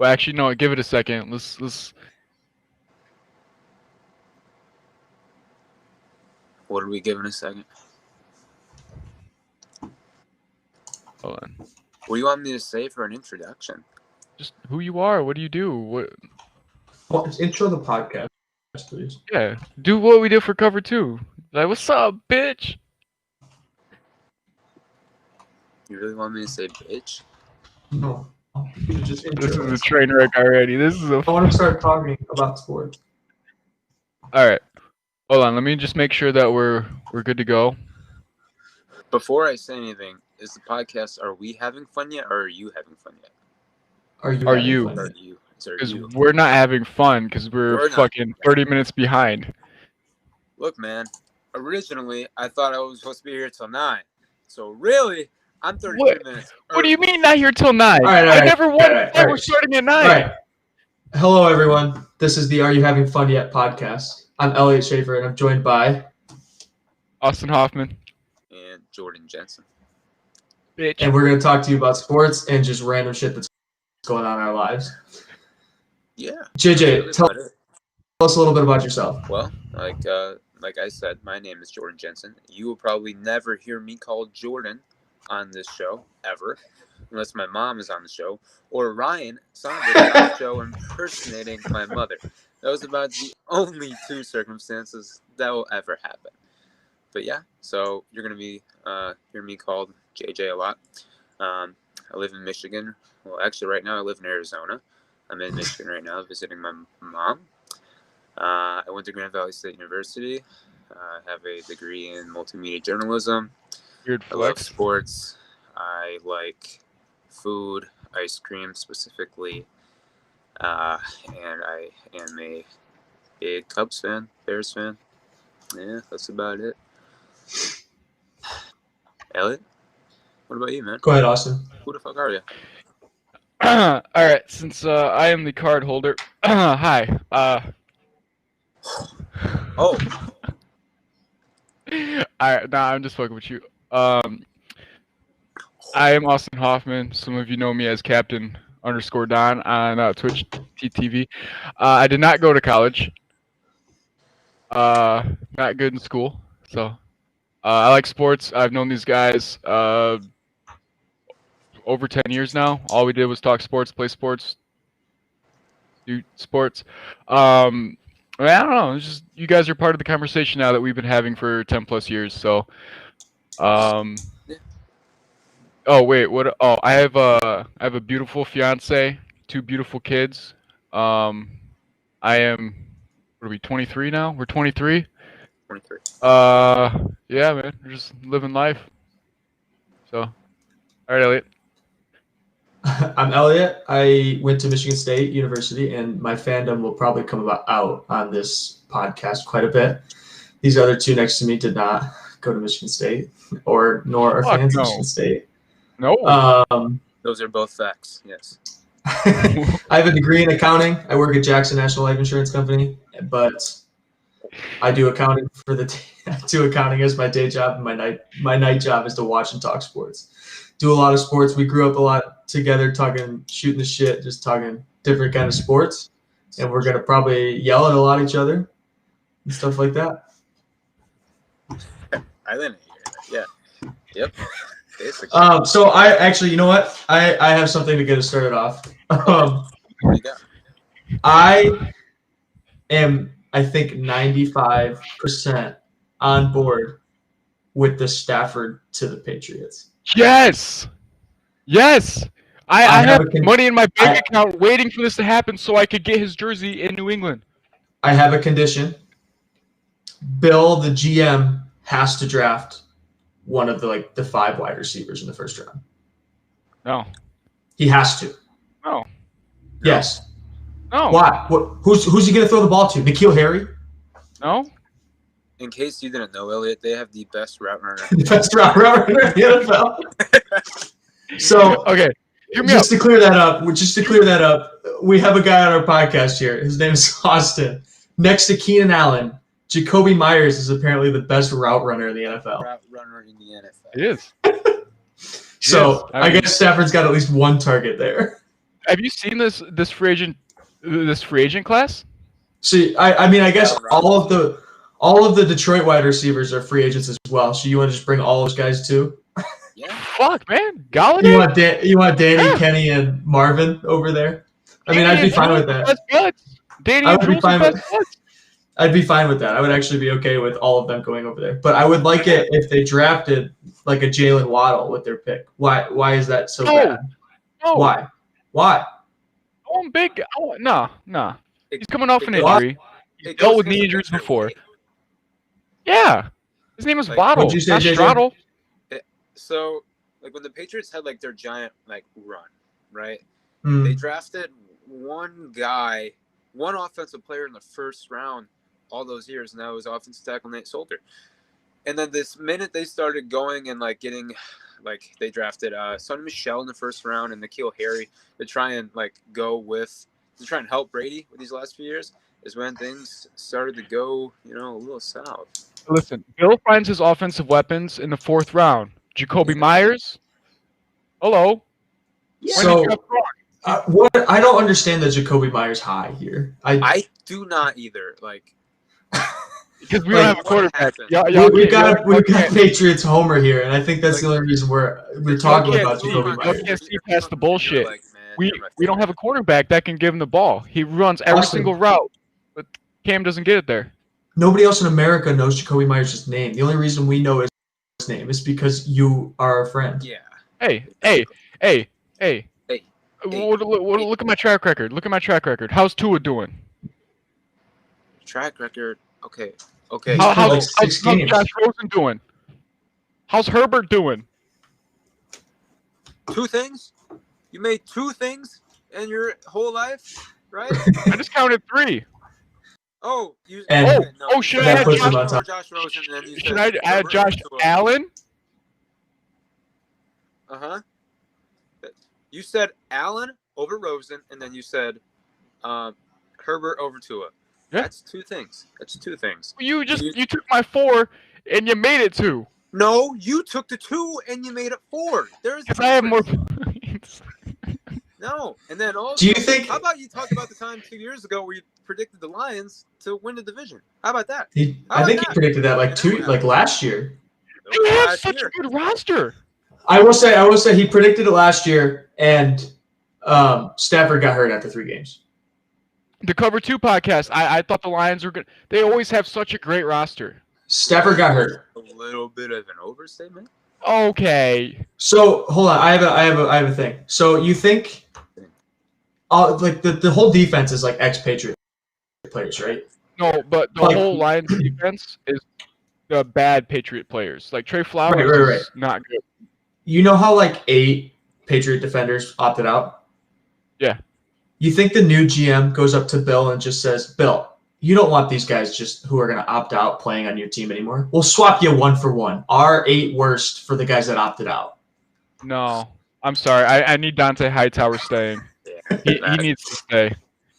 Well, actually, no. Give it a second. Let's. What are we giving a second? Hold on. What do you want me to say for an introduction? Just who you are. What do you do? What? Well, intro the podcast, please. Yeah. Do what we did for cover 2. Like, what's up, bitch? You really want me to say bitch? No, just intro. This is a train wreck already. This is a. I want to start talking about sports. All right. Hold on. Let me just make sure that we're good to go. Before I say anything, is the podcast, are we having fun yet, or are you having fun yet? Are you? Are you? Or are you? Because we're not having fun because we're fucking 30 minutes behind. Look, man. Originally, I thought I was supposed to be here till 9. So really, I'm 33 minutes. What do you mean not here till 9? All right, I never won. We're starting at 9. All right. Hello, everyone. This is the Are You Having Fun Yet podcast. I'm Elliot Schaefer, and I'm joined by Austin Hoffman and Jordan Jensen. Bitch. And we're going to talk to you about sports and just random shit that's going on in our lives. Yeah. JJ, tell us a little bit about yourself. Well, like I said, my name is Jordan Jensen. You will probably never hear me called Jordan on this show, ever, unless my mom is on the show, or Ryan Saunders on the show impersonating my mother. Those are about the only 2 circumstances that will ever happen. But yeah, so you're going to be hear me called JJ a lot. I live in Michigan. Well, actually, right now I live in Arizona. I'm in Michigan right now visiting my mom. I went to Grand Valley State University. I have a degree in multimedia journalism. Weird I love flex. sports. I like food, ice cream specifically. And I am a big Cubs fan, Bears fan. Yeah, that's about it. Elliot, what about you, man? Go ahead, Austin. Who the fuck are you? All right. Since I am the card holder. Hi. Oh. All right. Nah, I'm just fucking with you. I am Austin Hoffman. Some of you know me as Captain_Don on Twitch TV. I did not go to college. Not good in school. So I like sports. I've known these guys over 10 years now. All we did was talk sports, play sports, do sports. I don't know. It's just you guys are part of the conversation now that we've been having for 10 plus years. So, oh wait, what? Oh, I have a beautiful fiance, 2 beautiful kids. I am. What are we? 23 now? We're 23. 23. Yeah, man. We're just living life. So, all right, Elliot. I'm Elliot. I went to Michigan State University, and my fandom will probably come out on this podcast quite a bit. These other 2 next to me did not go to Michigan State, nor are fans of Michigan State. No. Those are both facts. Yes. I have a degree in accounting. I work at Jackson National Life Insurance Company, but I do accounting do accounting as my day job, and my night job is to watch and talk sports. Do a lot of sports. We grew up a lot together, shooting the shit, just talking different kind of sports, and we're gonna probably yell at a lot of each other and stuff like that. I didn't hear that. Yeah. Yep. Basically. So I actually, you know what? I have something to get us started off. What do you got? I am, I think, 95% on board with the Stafford to the Patriots. Yes. I have money in my bank account waiting for this to happen so I could get his jersey in New England. I have a condition. Bill, the GM, has to draft one of the 5 wide receivers in the first round. No. He has to. No. Yes. No. Why? Who's he going to throw the ball to? N'Keal Harry? No. In case you didn't know, Elliot, they have the best route runner. The best route runner in the NFL. So, okay. Hear me just to clear that up, we have a guy on our podcast here. His name is Austin. Next to Keenan Allen, Jacoby Myers is apparently the best route runner in the NFL. Route runner in the NFL. It is. So I guess Stafford's got at least one target there. have you seen this free agent class? See, I mean, I guess all of the Detroit wide receivers are free agents as well. So you want to just bring all those guys too? Yeah. Fuck, man, Galladay. You want Danny, Yeah. Kenny, and Marvin over there? I mean, Danny I'd be and fine Jules with are that. best buds. Danny I and would be Jules are fine best with- buds. I'd be fine with that. I would actually be okay with all of them going over there. But I would like it if they drafted like a Jalen Waddle with their pick. Why is that so No. bad? No, Why? I'm big. Nah. He's coming off an It- injury. He's it dealt goes with knee against injuries their before. way. Yeah, his name is Like, Waddle, what'd you say, not JJ? Straddle. So, like when the Patriots had like their giant like run, right? Hmm. They drafted one guy, one offensive player in the first round all those years, and that was offensive tackle Nate Solder. And then this minute they started going and like getting, like they drafted Sonny Michel in the first round and N'Keal Harry to try and like to try and help Brady with these last few years, is when things started to go, a little south. Listen, Bill finds his offensive weapons in the 4th round. Jacoby Myers. Hello. So When did you have Gronk? what I don't understand the Jacoby Myers high here. I do not either. Like, Because we like, don't have a what quarterback. happened? we've got Patriots Homer here, and I think that's Like, the only reason we're talking talking about about Jacoby Jacoby Myers. Myers. Can't see past the bullshit. Like, man, We you're my don't have a favorite. quarterback that can give him the ball. He runs every Austin. single route, but Cam doesn't get it there. Nobody else in America knows Jacoby Myers' name. The only reason we know his name is because you are our friend. Yeah. Hey. Hey. Look at my track record. How's Tua doing? Track record. Okay. He's How's played like 6 games. Josh Rosen doing? How's Herbert doing? 2 things? You made 2 things in your whole life, right? I just counted 3. Oh, you. And- okay, no. Oh, should That I add puts him Josh? on top. Josh Rosen, and then you Should said I add Herbert Josh to Allen? You said Allen over Rosen, and then you said Herbert over Tua. Yeah. That's 2 things. You took my 4 and you made it 2. No, you took the 2 and you made it 4. There's Because I have more points. No, and then also, Do you think- How about you talk about the time 2 years ago where you predicted the Lions to win the division? How about that? I think he predicted that like last year. That They was have last such year. a good roster. I will say he predicted it last year, and Stafford got hurt after 3 games. The Cover 2 podcast, I thought the Lions were good. They always have such a great roster. Stafford got hurt. A little bit of an overstatement. Okay. So hold on, I have a thing. So you think, like the whole defense is like ex-Patriot players, right? No, but the Like- whole Lions defense is the bad Patriot players. Like Trey Flowers Right. is not good. You know how like 8 Patriot defenders opted out? Yeah. You think the new GM goes up to Bill and just says, Bill, you don't want these guys just who are going to opt out playing on your team anymore. We'll swap you 1 for 1. Our 8 worst for the guys that opted out. No. I'm sorry. I need Dante Hightower staying. Yeah, He needs to stay.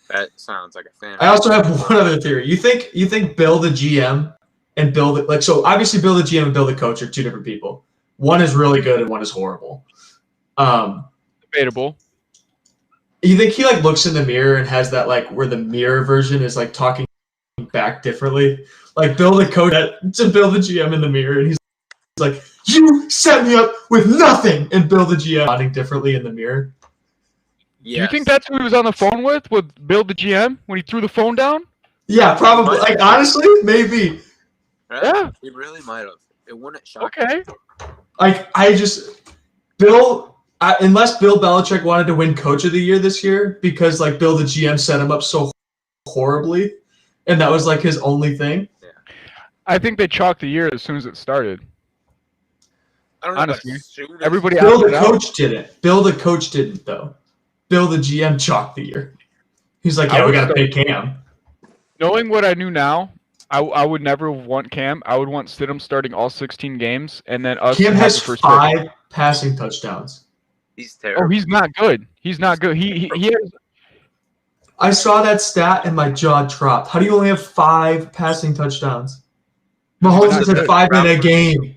that sounds like a fan. I also have one other theory. You think Bill the GM and Bill the so obviously Bill the GM and Bill the coach are 2 different people. One is really good and one is horrible. Debatable. You think he like looks in the mirror and has that like where the mirror version is like talking back differently? Like Bill the coach to Bill the GM in the mirror, and he's like, "You set me up with nothing," and Bill the GM nodding differently in the mirror. Do you think that's who he was on the phone with Bill the GM when he threw the phone down? Yeah, probably. Like honestly, maybe. Yeah. He really might have. It wouldn't shock me. Okay. Like unless Bill Belichick wanted to win Coach of the Year this year because like Bill the GM set him up so horribly, and that was like his only thing. I think they chalked the year as soon as it started. I don't know. Honestly, but as soon as- everybody Bill opted the out. coach didn't. Bill the coach didn't though. Bill the GM chalked the year. He's like, I yeah, we would got to say- pay Cam. Knowing what I knew now, I would never want Cam. I would want Stidham starting all 16 games and then us Cam have has the first pick. 5 passing touchdowns. He's Oh, terrible. he's not good. He's not good. He has, I saw that stat and my jaw dropped. How do you only have 5 passing touchdowns? Mahomes has had 5 in a game.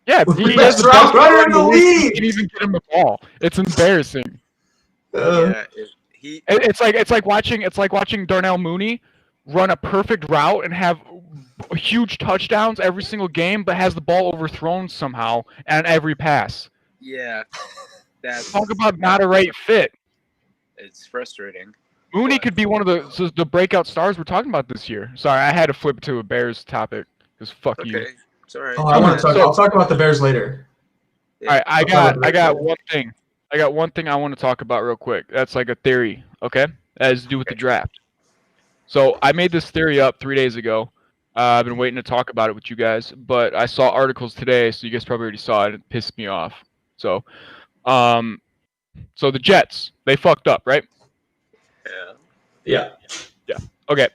yeah, With he the has best the route best runner runner in the league. He can't even get him the ball. It's embarrassing. Yeah, It's like watching Darnell Mooney run a perfect route and have huge touchdowns every single game, but has the ball overthrown somehow on every pass. yeah. That's Talk about not a right fit. it's frustrating. Mooney But- could be one of the breakout stars we're talking about this year. Sorry, I had to flip it to a Bears topic because fuck you. Okay, it's all right. Oh, I want to talk. So- I'll talk about the Bears later. Yeah. All right, I I'll talk about the got Bears later. one thing. I got one thing I want to talk about real quick. That's like a theory, okay? That has to do with the Okay. draft. So I made this theory up 3 days ago. I've been waiting to talk about it with you guys, but I saw articles today, so you guys probably already saw it. It pissed me off. So, so the Jets, they fucked up, right? Yeah. Yeah. Okay.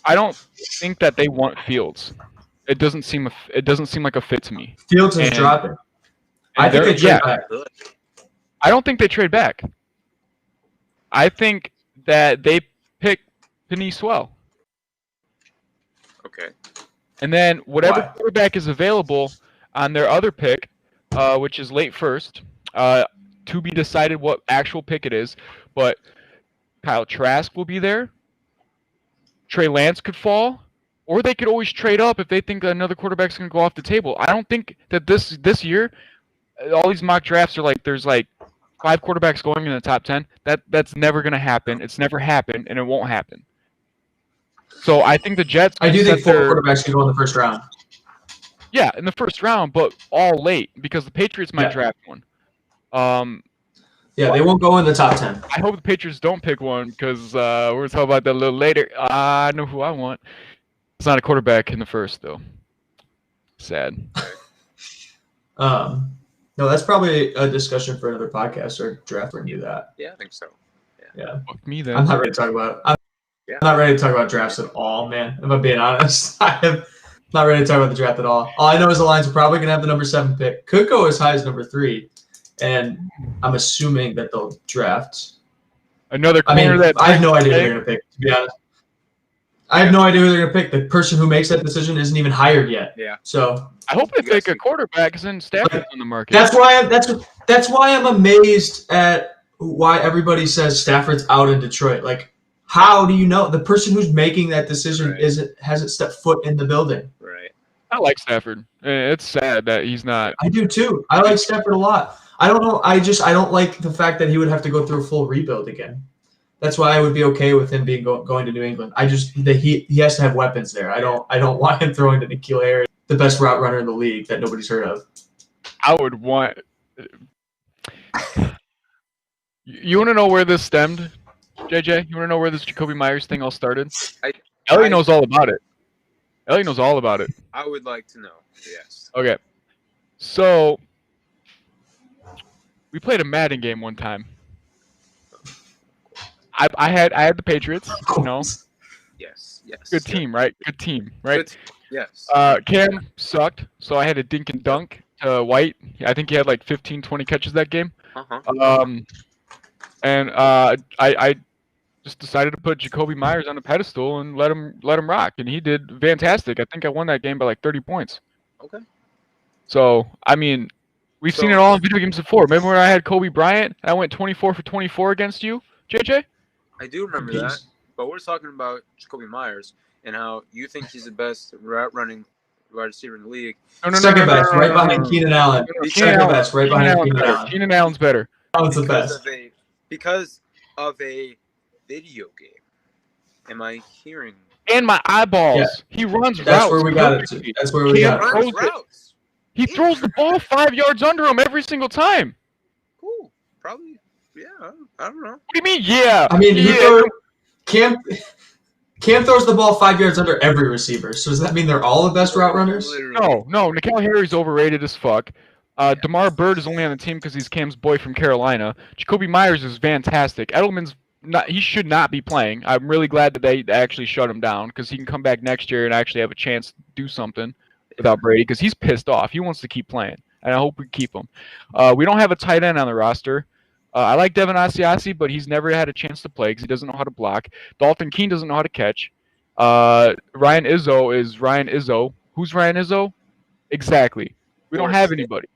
I don't think that they want Fields. It doesn't seem like a fit to me. Fields is And- dropping. I And think they they're- trade back. Good. I don't think they trade back. I think that they pick Penny Swell. Okay. And then whatever Why? quarterback is available on their other pick, which is late first, to be decided what actual pick it is. But Kyle Trask will be there. Trey Lance could fall, or they could always trade up if they think that another quarterback's going to go off the table. I don't think that this year, all these mock drafts are like there's like 5 quarterbacks going in the top 10. That's never going to happen. It's never happened, and it won't happen. So I think the Jets. I do think set 4 their- quarterbacks could go in the first round. Yeah, in the first round, but all late because the Patriots might Yeah. draft one. Yeah, they won't go in the top 10. I hope the Patriots don't pick one because we're talking about that a little later. I know who I want. It's not a quarterback in the first though. Sad. No, that's probably a discussion for another podcast or draft when you do that. Yeah, I think so. Yeah, Fuck me then. I'm not ready to talk about. I'm not ready to talk about drafts at all, man. If I'm being honest, I am not ready to talk about the draft at all. All I know is the Lions are probably going to have the number 7 pick. Could go as high as number 3, and I'm assuming that they'll draft. Another I corner mean, that I have no idea who they're going to pick. To be honest, I have no idea who they're going to pick. The person who makes that decision isn't even hired yet. Yeah. So I hope they You guys pick a think- quarterback because then Stafford's on the market. that's why I'm amazed at why everybody says Stafford's out in Detroit. Like, how do you know the person who's making that decision Right. hasn't stepped foot in the building? Right. I like Stafford. It's sad that he's not. I do too. I like Stafford a lot. I don't know. I don't like the fact that he would have to go through a full rebuild again. That's why I would be okay with him being going to New England. I just that he has to have weapons there. I don't want him throwing to N'Keal Harry, the best route runner in the league that nobody's heard of. I would want. You want to know where this stemmed, JJ? You want to know where this Jacoby Myers thing all started? Ellie knows all about it. Ellie knows all about it. I would like to know. Yes. Okay. So we played a Madden game one time. I had the Patriots, you know. Yes. Yes. Good team, right? Good team, right? Good. Yes. Cam sucked, so I had to dink and dunk to White. I think he had like 15, 20 catches that game. Uh-huh. And I just decided to put Jacoby Myers on a pedestal and let him rock, and he did fantastic. I think I won that game by like 30 points. Okay. So I mean, we've seen it all in video games before. Remember when I had Kobe Bryant? I went 24 for 24 against you, JJ? I do remember that, but we're talking about Jacoby Myers and how you think he's the best route running wide receiver in the league. No, Second best, right behind Keenan Allen. No, Second best, right behind Keenan better. Allen. Keenan Allen's better. Allen's the best. Because of a video game. Am I hearing? And my eyeballs. Yeah. He runs That's routes where we got it. perfectly. That's where we Cam got it. throws Runs it. routes. He throws the ball 5 yards under him every single time. Cool. Probably. Yeah. I don't know. What do you mean? Yeah. I mean, yeah. Cam throws the ball 5 yards under every receiver. So does that mean they're all the best route runners? Literally. No. N'Keal Harry's overrated as fuck. DeMar Bird is only on the team because he's Cam's boy from Carolina. Jacoby Myers is fantastic. Edelman's not. He should not be playing. I'm really glad that they actually shut him down because he can come back next year and actually have a chance to do something without Brady because he's pissed off. He wants to keep playing, and I hope we keep him. We don't have a tight end on the roster. I like Devin Asiasi, but he's never had a chance to play because he doesn't know how to block. Dalton Keene doesn't know how to catch. Ryan Izzo is Ryan Izzo. Who's Ryan Izzo? Exactly. We don't have anybody.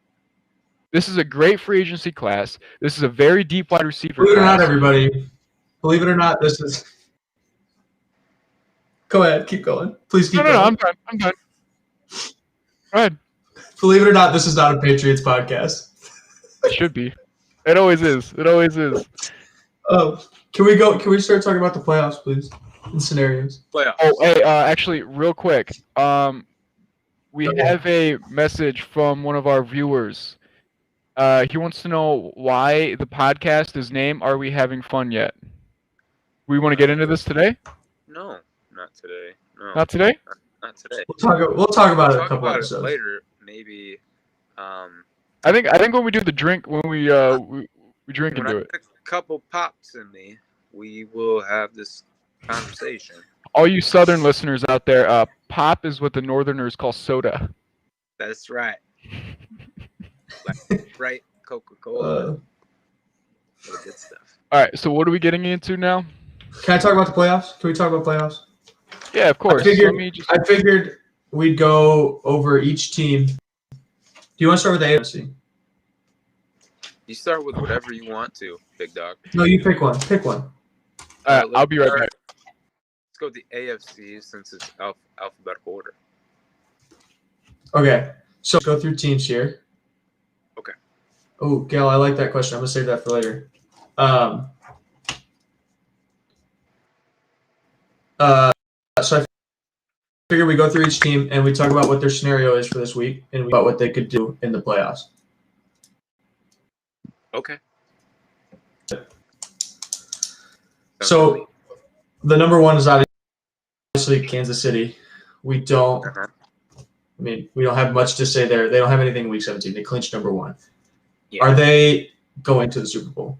This is a great free agency class. This is a very deep wide receiver Believe it or not, class. everybody. Believe it or not, this is. Go ahead, keep going. Please keep No, going. I'm done. I'm done. Go ahead. Believe it or not, this is not a Patriots podcast. It should be. It always is. It always is. Can we start talking about the playoffs, please? And scenarios. Playoffs. Oh, hey, actually, real quick. We Okay. have a message from one of our viewers. He wants to know why the podcast is named Are We Having Fun Yet? We want to get into this today? No, not today. No, Not today? not today. We'll talk about it Talk a couple about episodes. it later, maybe. I think when we do the drink, when we drink When and do I it. get a couple pops in me, we will have this conversation. All you Southern listeners out there, pop is what the Northerners call soda. That's right. Like, right, Coca-Cola. Good stuff. All right, so what are we getting into now? Can I talk about the playoffs? Can we talk about playoffs? Yeah, of course. I figured we'd go over each team. Do you want to start with the AFC? You start with whatever you want to, big dog. No, you pick one. Pick one. I'll be right back. Let's go with the AFC since it's alphabetical order. Okay. So let's go through teams here. Okay. Oh, Gail, I like that question. I'm gonna save that for later. So I figure we go through each team and we talk about what their scenario is for this week and about what they could do in the playoffs. Okay. So the number one is obviously Kansas City. We don't. Uh-huh. I mean, we don't have much to say there. They don't have anything in Week 17. They clinched number one. Yeah. Are they going to the Super Bowl?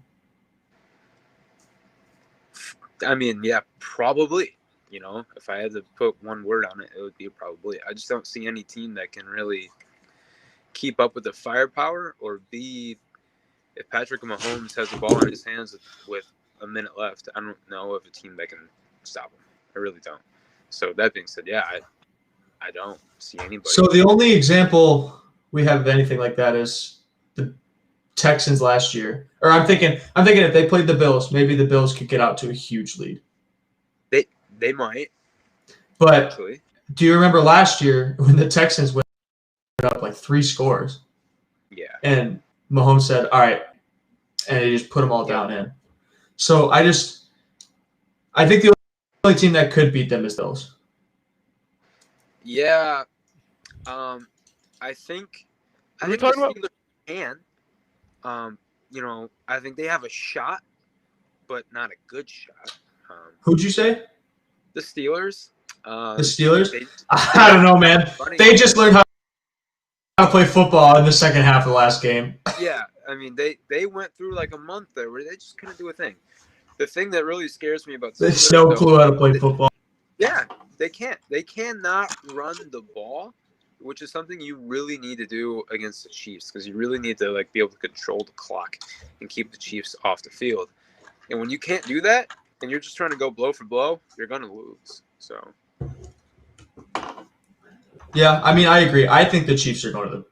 I mean, yeah, probably. You know, if I had to put one word on it, it would be probably. I just don't see any team that can really keep up with the firepower or be. If Patrick Mahomes has the ball in his hands with a minute left, I don't know of a team that can stop him. I really don't. So that being said, yeah, I don't see anybody. So the only example we have of anything like that is the Texans last year. Or I'm thinking if they played the Bills, maybe the Bills could get out to a huge lead. They might. But Actually. do you remember last year when the Texans went up like 3 scores? Yeah. And Mahomes said, all right, and he just put them all down in. So I think the only team that could beat them is Bills. Yeah. I think Are we the talking about- Steelers can. You know, I think they have a shot, but not a good shot. Who'd you say? The Steelers. The Steelers? They, I don't know, man. funny. They just learned how to play football in the second half of the last game. Yeah, I mean they went through like a month there where they just couldn't do a thing. The thing that really scares me about They Steelers, have no though, clue how to play football. Yeah, they can't. They cannot run the ball, which is something you really need to do against the Chiefs because you really need to like be able to control the clock and keep the Chiefs off the field. And when you can't do that and you're just trying to go blow for blow, you're gonna lose. So Yeah, I mean, I agree. I think the Chiefs are going to the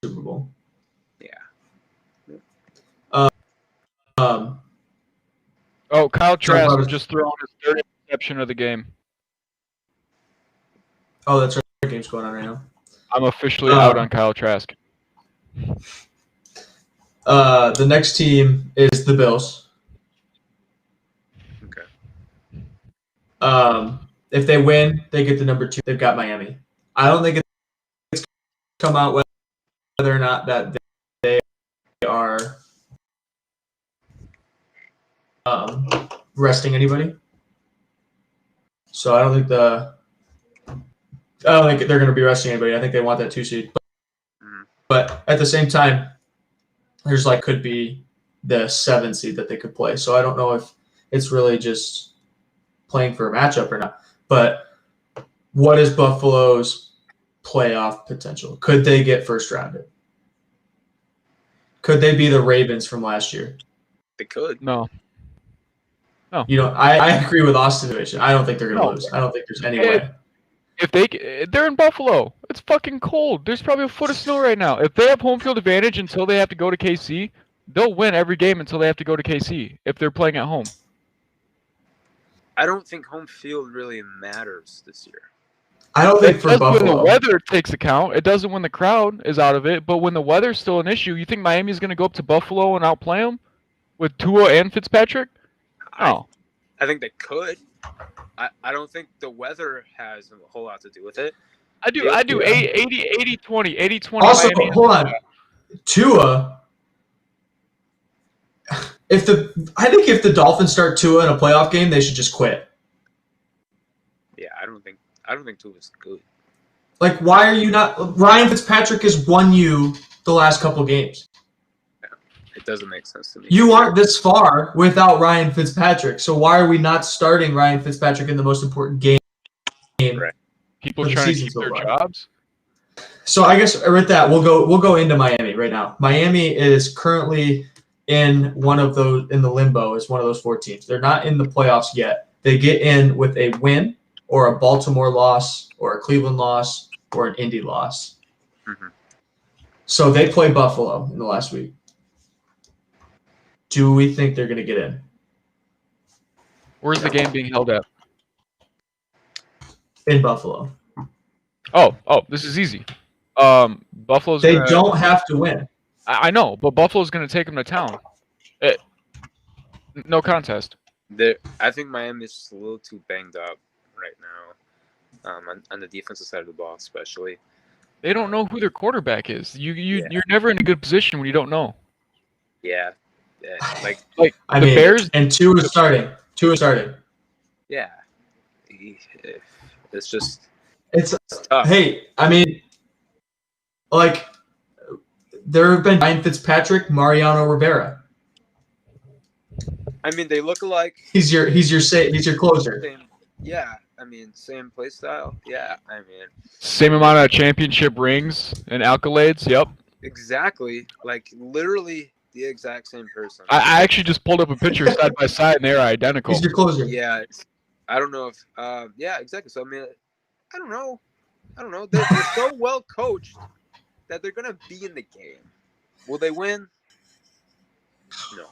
Super Bowl. yeah, Oh, Kyle Trask about was it. just throwing his third interception of the game. Oh, that's right. The game's going on right now. I'm officially out on Kyle Trask. The next team is the Bills. okay. If they win, they get the number 2. They've got Miami. I don't think it's come out whether or not that they are resting anybody. So I don't think they're going to be resting anybody. I think they want that 2 seed. But at the same time, there's could be the 7 seed that they could play. So I don't know if it's really just playing for a matchup or not. But what is Buffalo's playoff potential? Could they get first rounded? Could they be the Ravens from last year? They could. No. You know, I agree with Austin. I don't think they're going to No. lose. I don't think there's any way. they're in Buffalo. It's fucking cold. There's probably a foot of snow right now. If they have home field advantage until they have to go to KC, they'll win every game until they have to go to KC if they're playing at home. I don't think home field really matters this year. I don't think It for does when the Buffalo. weather takes account. It doesn't when the crowd is out of it. But when the weather's still an issue, you think Miami's going to go up to Buffalo and outplay them with Tua and Fitzpatrick? No. I think they could. I don't think the weather has a whole lot to do with it. I do Yeah. 80-20. 80-20 Also, Miami. hold on. Tua. I think if the Dolphins start Tua in a playoff game, they should just quit. Yeah, I don't think Tua's good. Like, why are you not? Ryan Fitzpatrick has won you the last couple games. It doesn't make sense to me. You aren't this far without Ryan Fitzpatrick. So why are we not starting Ryan Fitzpatrick in the most important game? Right. People for the trying to season keep so their far. jobs. So I guess with that, we'll go into Miami right now. Miami is currently in the limbo as one of those 4 teams. They're not in the playoffs yet. They get in with a win or a Baltimore loss or a Cleveland loss or an Indy loss. Mm-hmm. So they play Buffalo in the last week. Do we think they're going to get in? Where's the game being held at? In Buffalo. Oh, this is easy. Buffalo's. They don't have to win. I know, but Buffalo's going to take them to town. No contest. I think Miami's just a little too banged up right now, on the defensive side of the ball, especially. They don't know who their quarterback is. You're never in a good position when you don't know. Yeah, like the Bears. And Tua is starting. yeah, it's just It's tough. Hey, I mean, like, there have been Ryan Fitzpatrick, Mariano Rivera. I mean, they look alike. He's your closer. Same, yeah, I mean, same play style. Yeah, I mean, Same amount of championship rings and accolades. Yep. exactly. Like literally the exact same person. I actually just pulled up a picture side by side, and they're identical. He's your closer. Yeah, I don't know if. Yeah, exactly. So I mean, I don't know. They're so well coached that they're gonna be in the game. Will they win? No.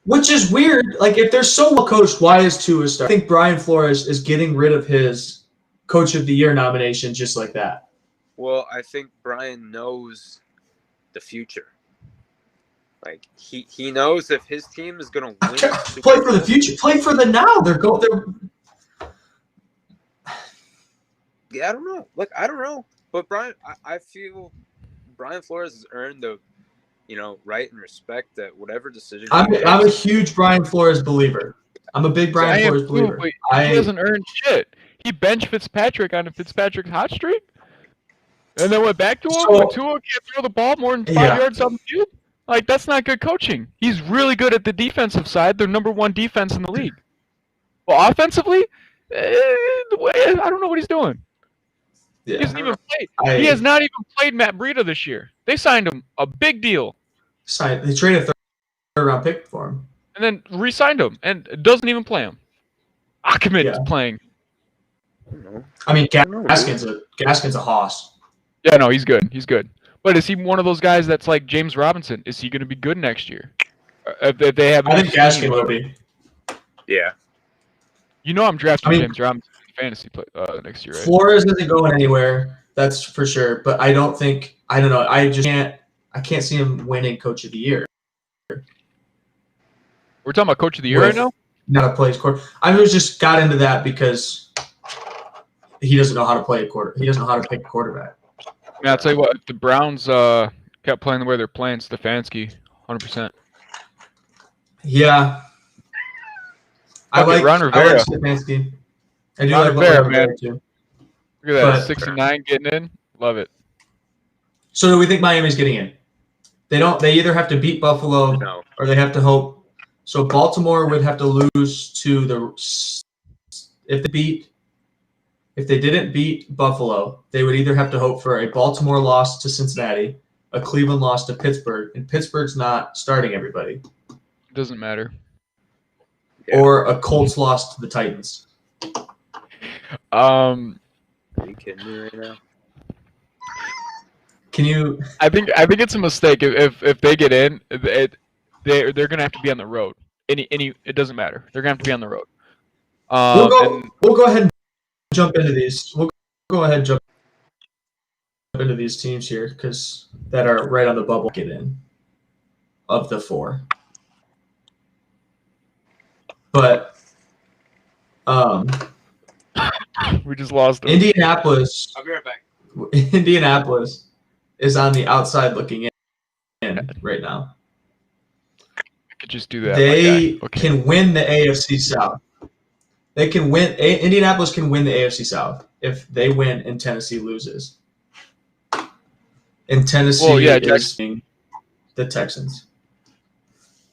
Which is weird. Like, if they're so well coached, why is Tua starting? I think Brian Flores is getting rid of his Coach of the Year nomination just like that. Well, I think Brian knows the future. Like he knows if his team is gonna win. Play for the future. Play for the now. They're Yeah, I don't know. Look, I don't know. But I feel Brian Flores has earned the, right and respect that whatever decision. I'm a huge Brian Flores believer. I'm a big Brian Flores believer. He hasn't earned shit. He benched Fitzpatrick on a Fitzpatrick hot streak, and then went back to him. When Tua can't throw the ball more than 5 yards on the field. Like, that's not good coaching. He's really good at the defensive side. They're number 1 defense in the league. Well, offensively, I don't know what he's doing. Yeah. He hasn't even played. He has not even played Matt Breida this year. They signed him a big deal. They traded a third-round pick for him. And then re-signed him, and doesn't even play him. Ahmed is playing. I don't know. I mean, Gaskin's a hoss. Yeah, no, he's good. He's good. But is he one of those guys that's like James Robinson? Is he going to be good next year? If they have, I think Gaskin will be. Yeah. I'm drafting James Robinson in fantasy next year, right? Flores isn't going anywhere. That's for sure. But I don't know. I can't see him winning Coach of the Year. We're talking about Coach of the Year right now? Not a plays quarter. I just got into that because he doesn't know how to play a quarter. He doesn't know how to pick a quarterback. Yeah, I'll tell you what. If the Browns kept playing the way they're playing, Stefanski, 100%. Yeah. I like Stefanski. I do like Rivera too. Look at that, 69 getting in. Love it. So do we think Miami's getting in? They either have to beat Buffalo or they have to hope. So Baltimore would have to lose to if they didn't beat Buffalo, they would either have to hope for a Baltimore loss to Cincinnati, a Cleveland loss to Pittsburgh, and Pittsburgh's not starting everybody. Doesn't matter. Or a Colts loss to the Titans. Are you kidding me right now? Can you? I think it's a mistake if they get in, they're gonna have to be on the road. Any it doesn't matter. They're gonna have to be on the road. And We'll go ahead and jump into these. We'll go ahead and jump into these teams here because that are right on the bubble get in of the 4. But we just lost them. Indianapolis. I'll be right back. Indianapolis is on the outside looking in right now. I could just do that. They Okay. can win the AFC South. They can win. Indianapolis can win the AFC South if they win and Tennessee loses. And Tennessee is being the Texans.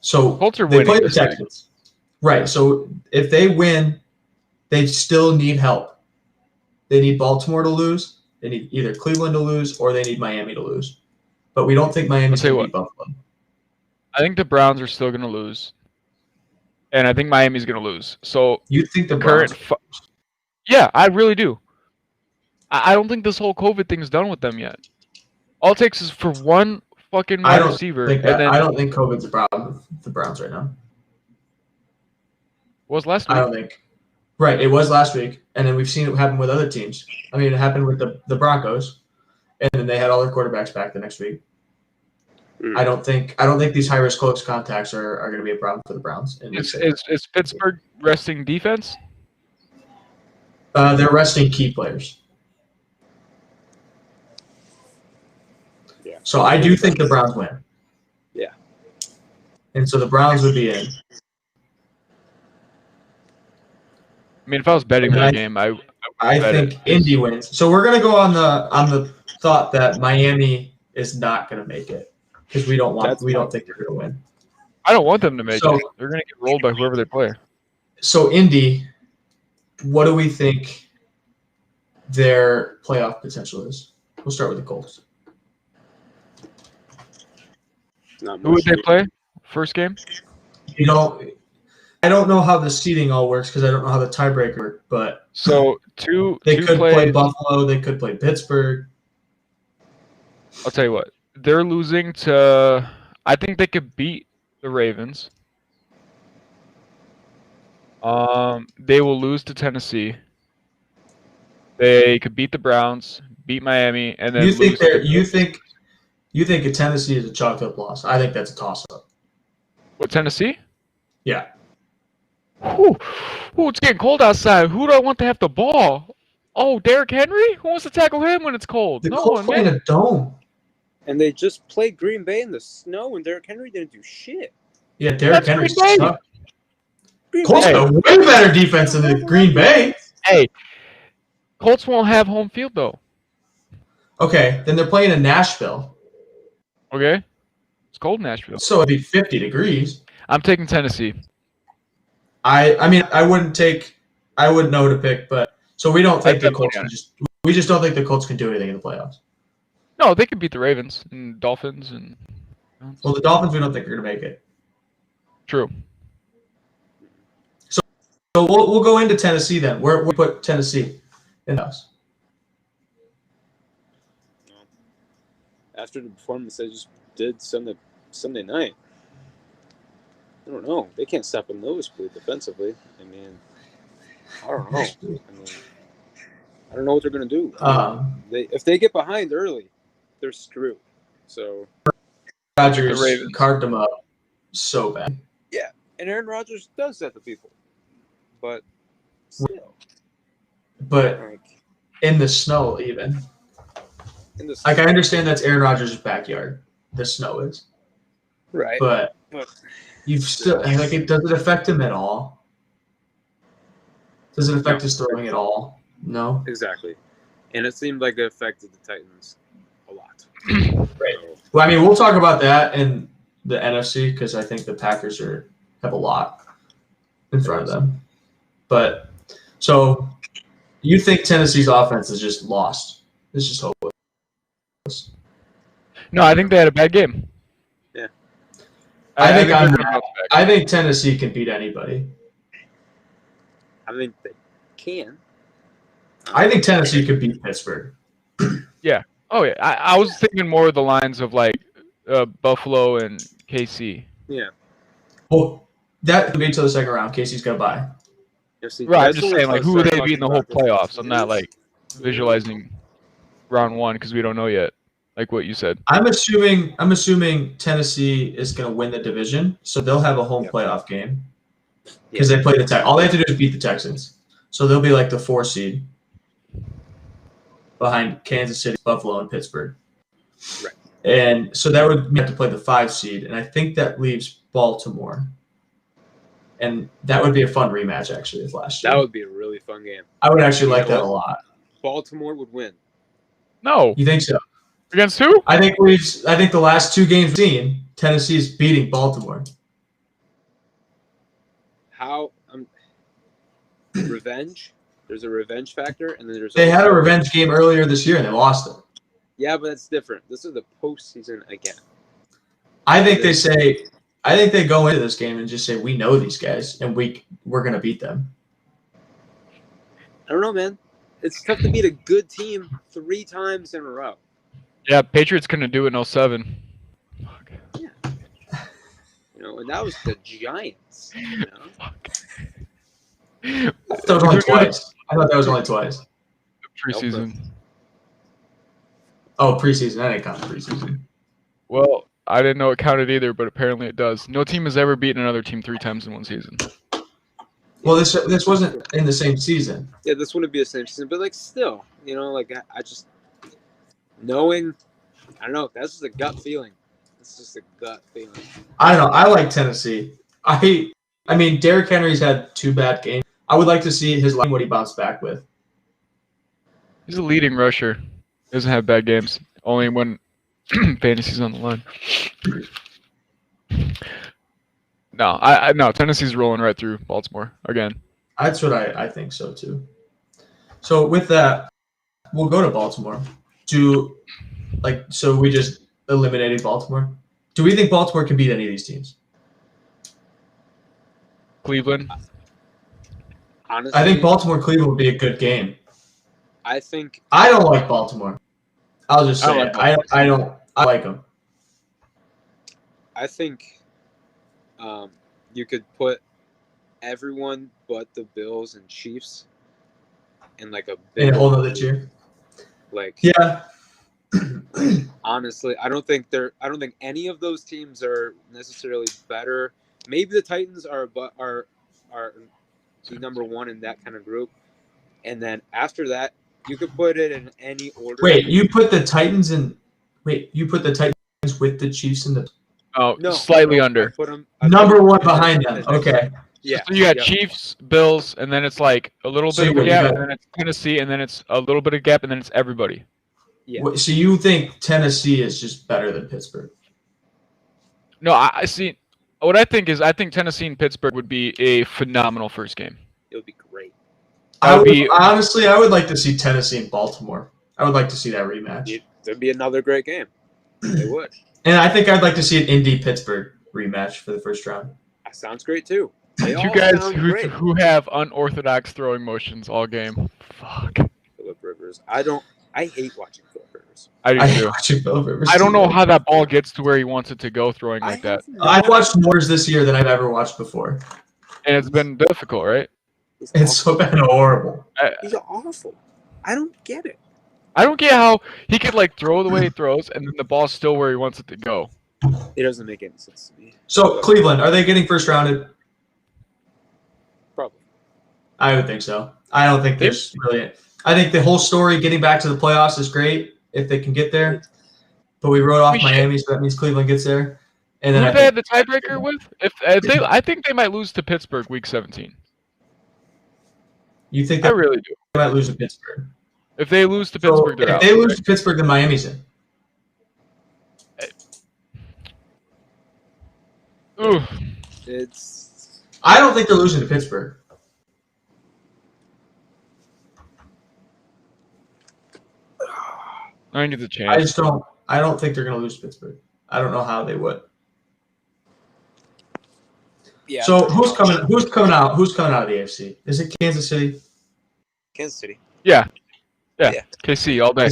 So Colts are they winning play the this week. Texans. Right. So if they win, they still need help. They need Baltimore to lose. They need either Cleveland to lose or they need Miami to lose. But we don't think Miami's tell you going to beat Buffalo. I think the Browns are still gonna lose, and I think Miami's gonna lose. So You think the current, Browns? yeah, I really do. I don't think this whole COVID thing is done with them yet. All it takes is for one fucking I wide don't receiver, think and that. then I don't think COVID's a problem with the Browns right now. what was last I week? don't think. Right. It was last week, and then we've seen it happen with other teams. I mean, it happened with the Broncos, and then they had all their quarterbacks back the next week. Mm. I don't think these high risk close contacts are going to be a problem for the Browns. In week 6. Is Pittsburgh resting defense? They're resting key players. Yeah. So I do think the Browns win. Yeah. And so the Browns would be in. I mean, if I was betting And that I- game, I I think Indy wins. So we're going to go on the thought that Miami is not going to make it because we don't think they're going to win. I don't want them to make So- it. They're gonna get rolled by whoever they play. So Indy, what do we think their playoff potential is? We'll start with the Colts. Not Who would much. they play? First game? You know, I don't know how the seeding all works because I don't know how the tiebreaker works, but So two they could play plays. Buffalo, they could play Pittsburgh. I'll tell you what. They're losing to. I think they could beat the Ravens. They will lose to Tennessee. They could beat the Browns, beat Miami, and then You think lose to the- you think Tennessee is a chalk up loss? I think that's a toss up. What, Tennessee? Yeah. Ooh, it's getting cold outside. Who do I want to have the ball? Oh, Derrick Henry? Who wants to tackle him when it's cold? The No Colts one, play in man. a dome. And they just played Green Bay in the snow, and Derrick Henry didn't do shit. Yeah, Derrick That's Henry Green Bay. sucked. Green Colts Bay- have a way better defense than the Green Bay. Hey, Colts won't have home field though. Okay, then they're playing in Nashville. Okay, it's cold in Nashville. So it'd be 50 degrees. I'm taking Tennessee. I mean, I wouldn't know who to pick, but so we don't think I the Colts bet can we just don't think the Colts can do anything in the playoffs. No, they could beat the Ravens and Dolphins and. Well, the Dolphins we don't think are going to make it. True. So we'll go into Tennessee then. Where we put Tennessee in us. After the performance they just did Sunday night, I don't know. They can't stop a nosebleed defensively. I mean, I don't know. I don't know what they're going to do. If they get behind early, they're screwed. So Rodgers The Ravens. carved them up so bad. and Aaron Rodgers does that to people, but still, But like in the snow even. in this, Like I understand that's Aaron Rodgers' backyard. The snow is. right? But But- you've still like it does it affect him at all? Does it affect his throwing at all? No. Exactly, and it seemed like it affected the Titans a lot. Right. So, Well, I mean, we'll talk about that in the NFC because I think the Packers have a lot in front of them. But so you think Tennessee's offense is just lost? It's just hopeless. No, I think they had a bad game. Yeah. I think they're I'm gonna mad. bounce back. I think Tennessee can beat anybody. I think they can. I think Tennessee could beat Pittsburgh. Oh yeah, I was thinking more of the lines of like Buffalo and KC. Yeah. Well, that could be until the second round. Casey's got to buy. See, Right, I'm that's just when we saying like start who would they talking beat in the whole about playoffs? I'm not this. like visualizing round one because we don't know yet. Like what you said. I'm assuming Tennessee is going to win the division, so they'll have a home Yep. playoff game because they play the Texans. All they have to do is beat the Texans, so they'll be like the 4 seed behind Kansas City, Buffalo, and Pittsburgh. Right. And so that would have to play the 5 seed, and I think that leaves Baltimore. And that would be a fun rematch, actually, with last year. That would be a really fun game. I would actually You like know that a what? lot. Baltimore would win. No, You think so? against who? I think the last 2 games we've seen, Tennessee's beating Baltimore. How revenge? There's a revenge factor, and then there's They had a also- revenge game earlier this year and they lost it. Yeah, but that's different. This is the postseason again. I think they go into this game and just say, we know these guys and we're going to beat them. I don't know, man. It's tough to beat a good team 3 times in a row. Yeah, Patriots couldn't do it in 07. Fuck. You know, and that was the Giants. You know? I thought that was only twice. I thought that was only twice. Preseason. Oh, preseason. That ain't count preseason. Well, I didn't know it counted either, but apparently it does. No team has ever beaten another team 3 times in one season. Well, this wasn't in the same season. Yeah, this wouldn't be the same season, but like still, you know, like I just knowing, I don't know. That's just a gut feeling. It's just a gut feeling. I don't know. I like Tennessee. I mean, Derrick Henry's had 2 bad games. I would like to see his line what he bounced back with. He's a leading rusher. Doesn't have bad games. Only when fantasy's on the line. No, no. Tennessee's rolling right through Baltimore again. That's what I think so too. So with that, we'll go to Baltimore. So we just eliminated Baltimore. Do we think Baltimore can beat any of these teams? Cleveland. Honestly, I think Baltimore-Cleveland would be a good game. I think I don't like Baltimore. I'll just I say like it. I like them. I think you could put everyone but the Bills and Chiefs in like a In big a whole other tier. like Yeah. honestly, I don't think any of those teams are necessarily better. Maybe the Titans are the number 1 in that kind of group. And then after that, you could put it in any order. Wait, you put the Titans with the Chiefs in the Oh, No, slightly no, under. I put 'em- number 1 I put 'em behind in them. the- Okay. Yeah. So you got yeah. Chiefs, Bills, and then it's like a little So bit of you a gap, got- and then it's Tennessee, and then it's a little bit of gap, and then it's everybody. Yeah. So you think Tennessee is just better than Pittsburgh? No, I see. What I think is, I think Tennessee and Pittsburgh would be a phenomenal first game. It would be great. That would be- Honestly, I would like to see Tennessee and Baltimore. I would like to see that rematch. There'd be another great game. It would. And I think I'd like to see an Indy-Pittsburgh rematch for the first round. That sounds great too. They Two all guys sound who great. have unorthodox throwing motions all game. Fuck. Phillip Rivers. I hate watching Phillip Rivers. I do I hate too. watching Phillip Rivers. I don't too. know how that ball gets to where he wants it to go throwing like that. I've watched more this year than I've ever watched before. And it's been difficult, right? It's so been horrible. He's awful. I don't get it. I don't get how he could like throw the way he throws and then the ball's still where he wants it to go. It doesn't make any sense to me. So Cleveland, are they getting first rounded? Probably. I would think so. I don't think there's really. I think the whole story getting back to the playoffs is great if they can get there. But we wrote off Miami, so that means Cleveland gets there. And Who then do they have the tiebreaker with? I think they might lose to Pittsburgh week 17. you think I they really do. might lose to Pittsburgh. If they lose to So Pittsburgh, they're if out. they lose right? to Pittsburgh, then Miami's in. Ooh, It's I don't think they're losing to Pittsburgh. I need the I chance. just don't. I don't think they're going to lose to Pittsburgh. I don't know how they would. yeah. So who's coming out? Who's coming out of the AFC? Is it Kansas City? Kansas City. Yeah. Yeah. KC all day.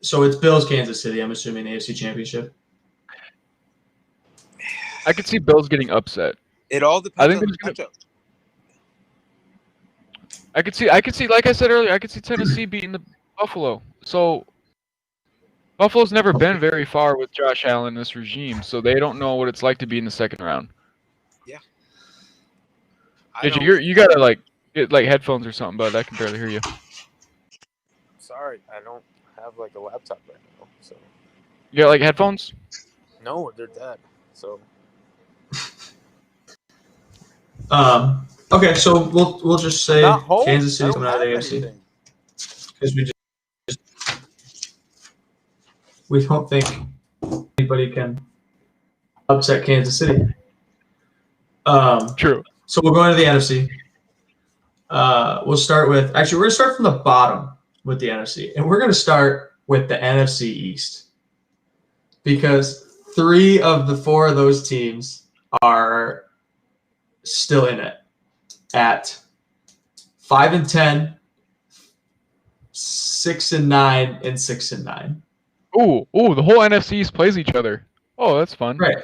So it's Bills, Kansas City. I'm assuming the AFC Championship. I could see Bills getting upset. It all I depends think on the there's gonna- matchup. I could see, like I said earlier, I could see Tennessee beating the Buffalo. So Buffalo's never been very far with Josh Allen in this regime, so they don't know what it's like to be in the second round. I don't- You gotta like get like headphones or something, but I can barely hear you. Sorry, I don't have like a laptop right now. So You got like headphones? no, they're dead. So Okay, so we'll just say not home. Kansas I City's don't coming out of the have AFC anything. because we don't think anybody can upset Kansas City. True. So we'll go into the NFC. We'll start with we're gonna start from the bottom with the NFC, and we're gonna start with the NFC East because 3 of the 4 of those teams are still in it at 5-10, 6-9, and 6-9. Ooh, the whole NFC East plays each other. Oh, that's fun. Right.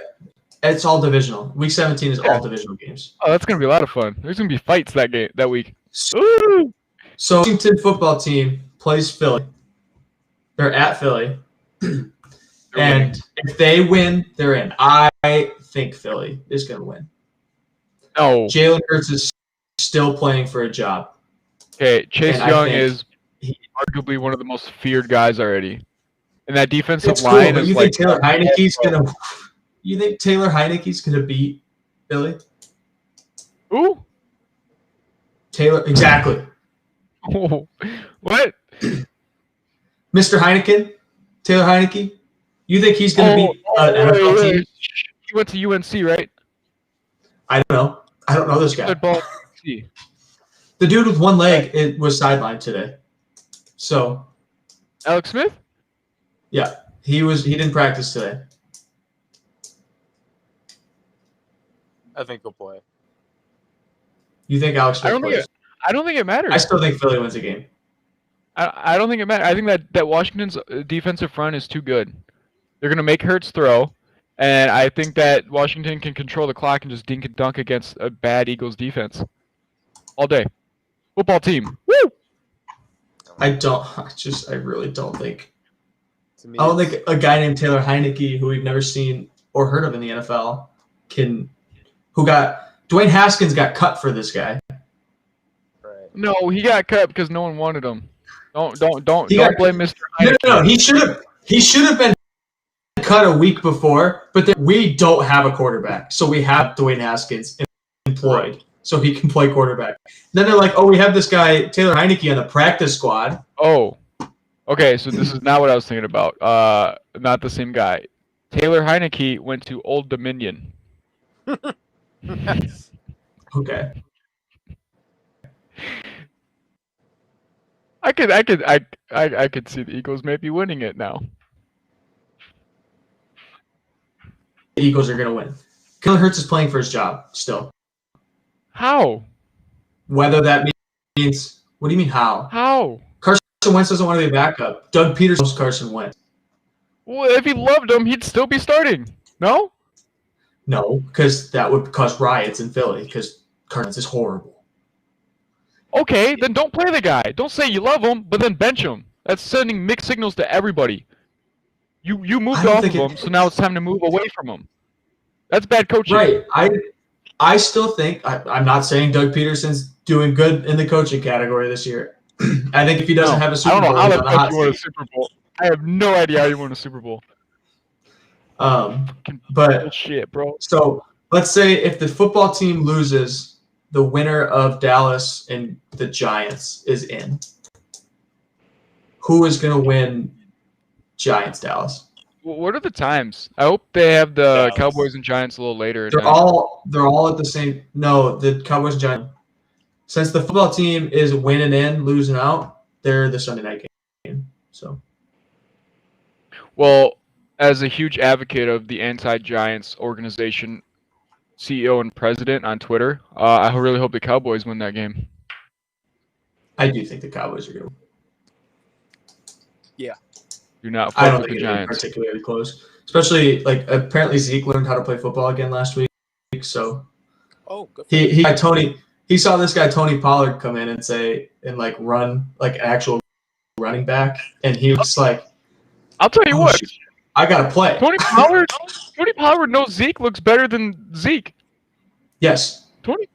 It's all divisional. Week 17 is Yeah. all divisional games. Oh, that's gonna be a lot of fun. There's gonna be fights that week. Ooh. So Washington football team plays Philly. They're at Philly. And if they win, they're in. I think Philly is going to win. No. Jalen Hurts is still playing for a job. Okay, Chase And I Young think is arguably one of the most feared guys already. And that defensive It's cool, line but is you like think Taylor Heineke's going to? You think Taylor Heineke's going to beat Philly? Ooh. Exactly. What? Mr. Heineken, Taylor Heineke. You think he's going to beat an NFL team? He went to UNC, right? I don't know. I don't know this guy. Good ball. UNC. The dude with one leg was sidelined today. So Alex Smith? yeah, he didn't practice today. I think he'll play. You think Alex Smith plays? I don't think it matters. I still think Philly wins the game. I don't think it matters. I think that Washington's defensive front is too good. They're gonna make Hurts throw, and I think that Washington can control the clock and just dink and dunk against a bad Eagles defense all day. Football team. Woo! I really don't think. To me, I don't think a guy named Taylor Heineke, who we've never seen or heard of in the NFL, Dwayne Haskins got cut for this guy. Right. No, he got cut because no one wanted him. Don't blame Mr. No, Heineke. he should have been cut a week before, but then we don't have a quarterback, so we have Dwayne Haskins employed so he can play quarterback. Then they're like, oh, we have this guy Taylor Heineke on the practice squad. Oh, okay. So this is not what I was thinking about. Not the same guy. Taylor Heineke went to Old Dominion. Okay. I could see the Eagles maybe winning it now. The Eagles are going to win. Jalen Hurts is playing for his job still. How? Whether that means – what do you mean how? How? Carson Wentz doesn't want to be a backup. Doug Peterson loves Carson Wentz. Well, if he loved him, he'd still be starting. No? No, because that would cause riots in Philly because Carson Wentz is horrible. Okay, then don't play the guy. Don't say you love him, but then bench him. That's sending mixed signals to everybody. You moved off of him, so now it's time to move away from him. That's bad coaching. Right. I still think I'm not saying Doug Peterson's doing good in the coaching category this year. I think if he doesn't have a Super I don't Bowl, know how he's the on the hot fuck you won a seat. Super Bowl. I have no idea how you won a Super Bowl. But Shit, bro. so let's say if the football team loses, the winner of Dallas and the Giants is in. Who is going to win Giants Dallas? What are the times? I hope they have the Dallas. Cowboys and Giants a little later. They're all at the same. No, the Cowboys and Giants. Since the football team is winning in, losing out, they're the Sunday night game. So Well, as a huge advocate of the anti-Giants organization, CEO and president on Twitter, I really hope the Cowboys win that game. I do think the Cowboys are going to win. Do not I fuck don't with think the it'll be Giants. particularly close. Especially, like, apparently Zeke learned how to play football again last week. So Oh, good for he saw this guy Tony Pollard come in and like run like an actual running back, and he was like, I'll tell you "Oh, what, shit, I gotta play." Tony Pollard knows Zeke looks better than Zeke. Yes, Tony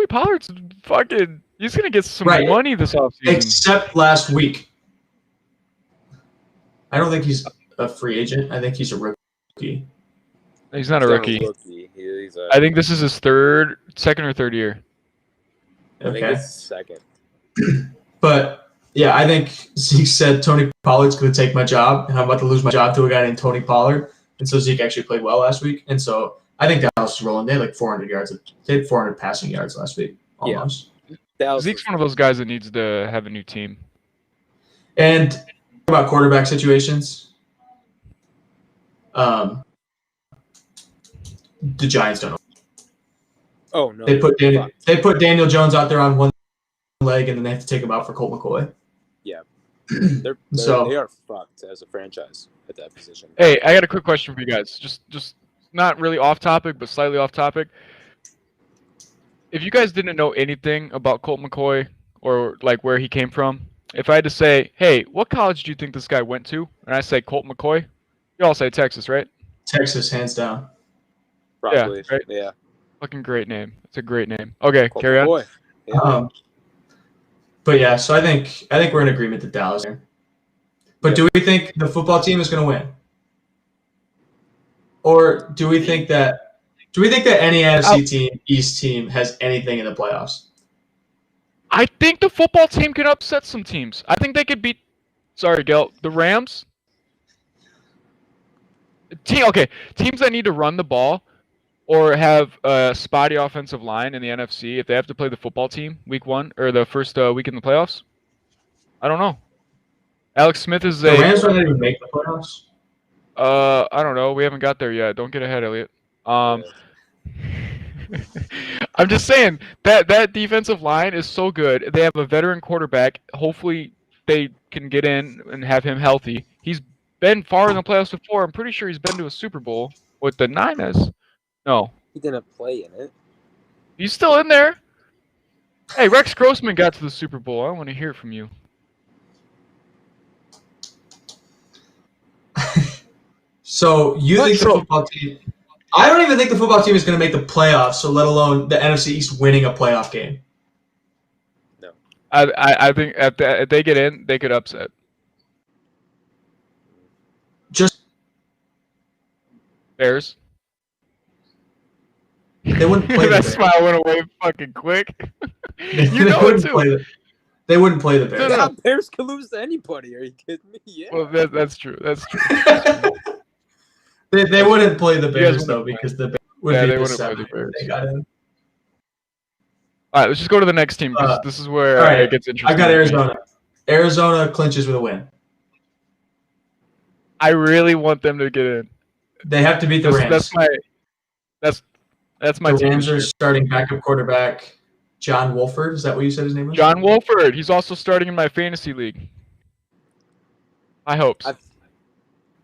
Pollard's fucking. He's gonna get some Right. money this offseason. except last week. I don't think he's a free agent. I think he's a rookie. He's not a rookie. He's a, I think this is his second or third year. I think Okay, it's second. but yeah, I think Zeke said Tony Pollard's going to take my job, and I'm about to lose my job to a guy named Tony Pollard. And so Zeke actually played well last week, and so I think Dallas is rolling. They had like 400 yards. They had 400 passing yards last week, almost. Zeke's one of those guys that needs to have a new team. And about quarterback situations, the Giants don't know. Oh no, They put fuck. Daniel Jones out there on one leg, and then they have to take him out for Colt McCoy. So- They are fucked as a franchise at that position. Hey, I got a quick question for you guys. Just not really off topic, but slightly off topic. If you guys didn't know anything about Colt McCoy or like where he came from, if I had to say, hey, what college do you think this guy went to? And I say Colt McCoy, you all say Texas, right? Texas, hands down. Probably. right. Yeah. Fucking great name. It's a great name. Okay, Colt carry on. McCoy. Yeah. But yeah, so I think we're in agreement that Dallas here. But do we think the football team is going to win, or do we think that any NFC team, East team, has anything in the playoffs? I think the football team can upset some teams. I think they could beat. Sorry, Gil. The Rams. Teams that need to run the ball or have a spotty offensive line in the NFC, if they have to play the football team week 1 or the first week in the playoffs, I don't know. Alex Smith is The Rams don't even make the playoffs. I don't know. We haven't got there yet. Don't get ahead, Elliot. I'm just saying that defensive line is so good. They have a veteran quarterback. Hopefully, they can get in and have him healthy. He's been far in the playoffs before. I'm pretty sure he's been to a Super Bowl with the Niners. No, He didn't play in it. he's still in there. Hey, Rex Grossman got to the Super Bowl. I want to hear it from you. So you think the football team? I don't even think the football team is going to make the playoffs. So let alone the NFC East winning a playoff game. I think if they get in, they could upset. Just Bears. they wouldn't play the That Bears. smile went away fucking quick. They You know it wouldn't too. play the. They wouldn't play the Bears. No. Yeah, Bears can lose to anybody. Are you kidding me? Yeah. Well, that's true. That's true. They wouldn't play the guys Bears wouldn't though play. because the Bears would Yeah, be they the wouldn't play 7 the Bears. They got in. All right, let's just go to the next team. 'Cause this is where all right, it gets interesting. I got to me. Arizona. Arizona clinches with a win. I really want them to get in. They have to beat the Rams. That's my The team. Rams this are year. starting backup quarterback John Wolford. Is that what you said his name was? John Wolford. He's also starting in my fantasy league. I hope.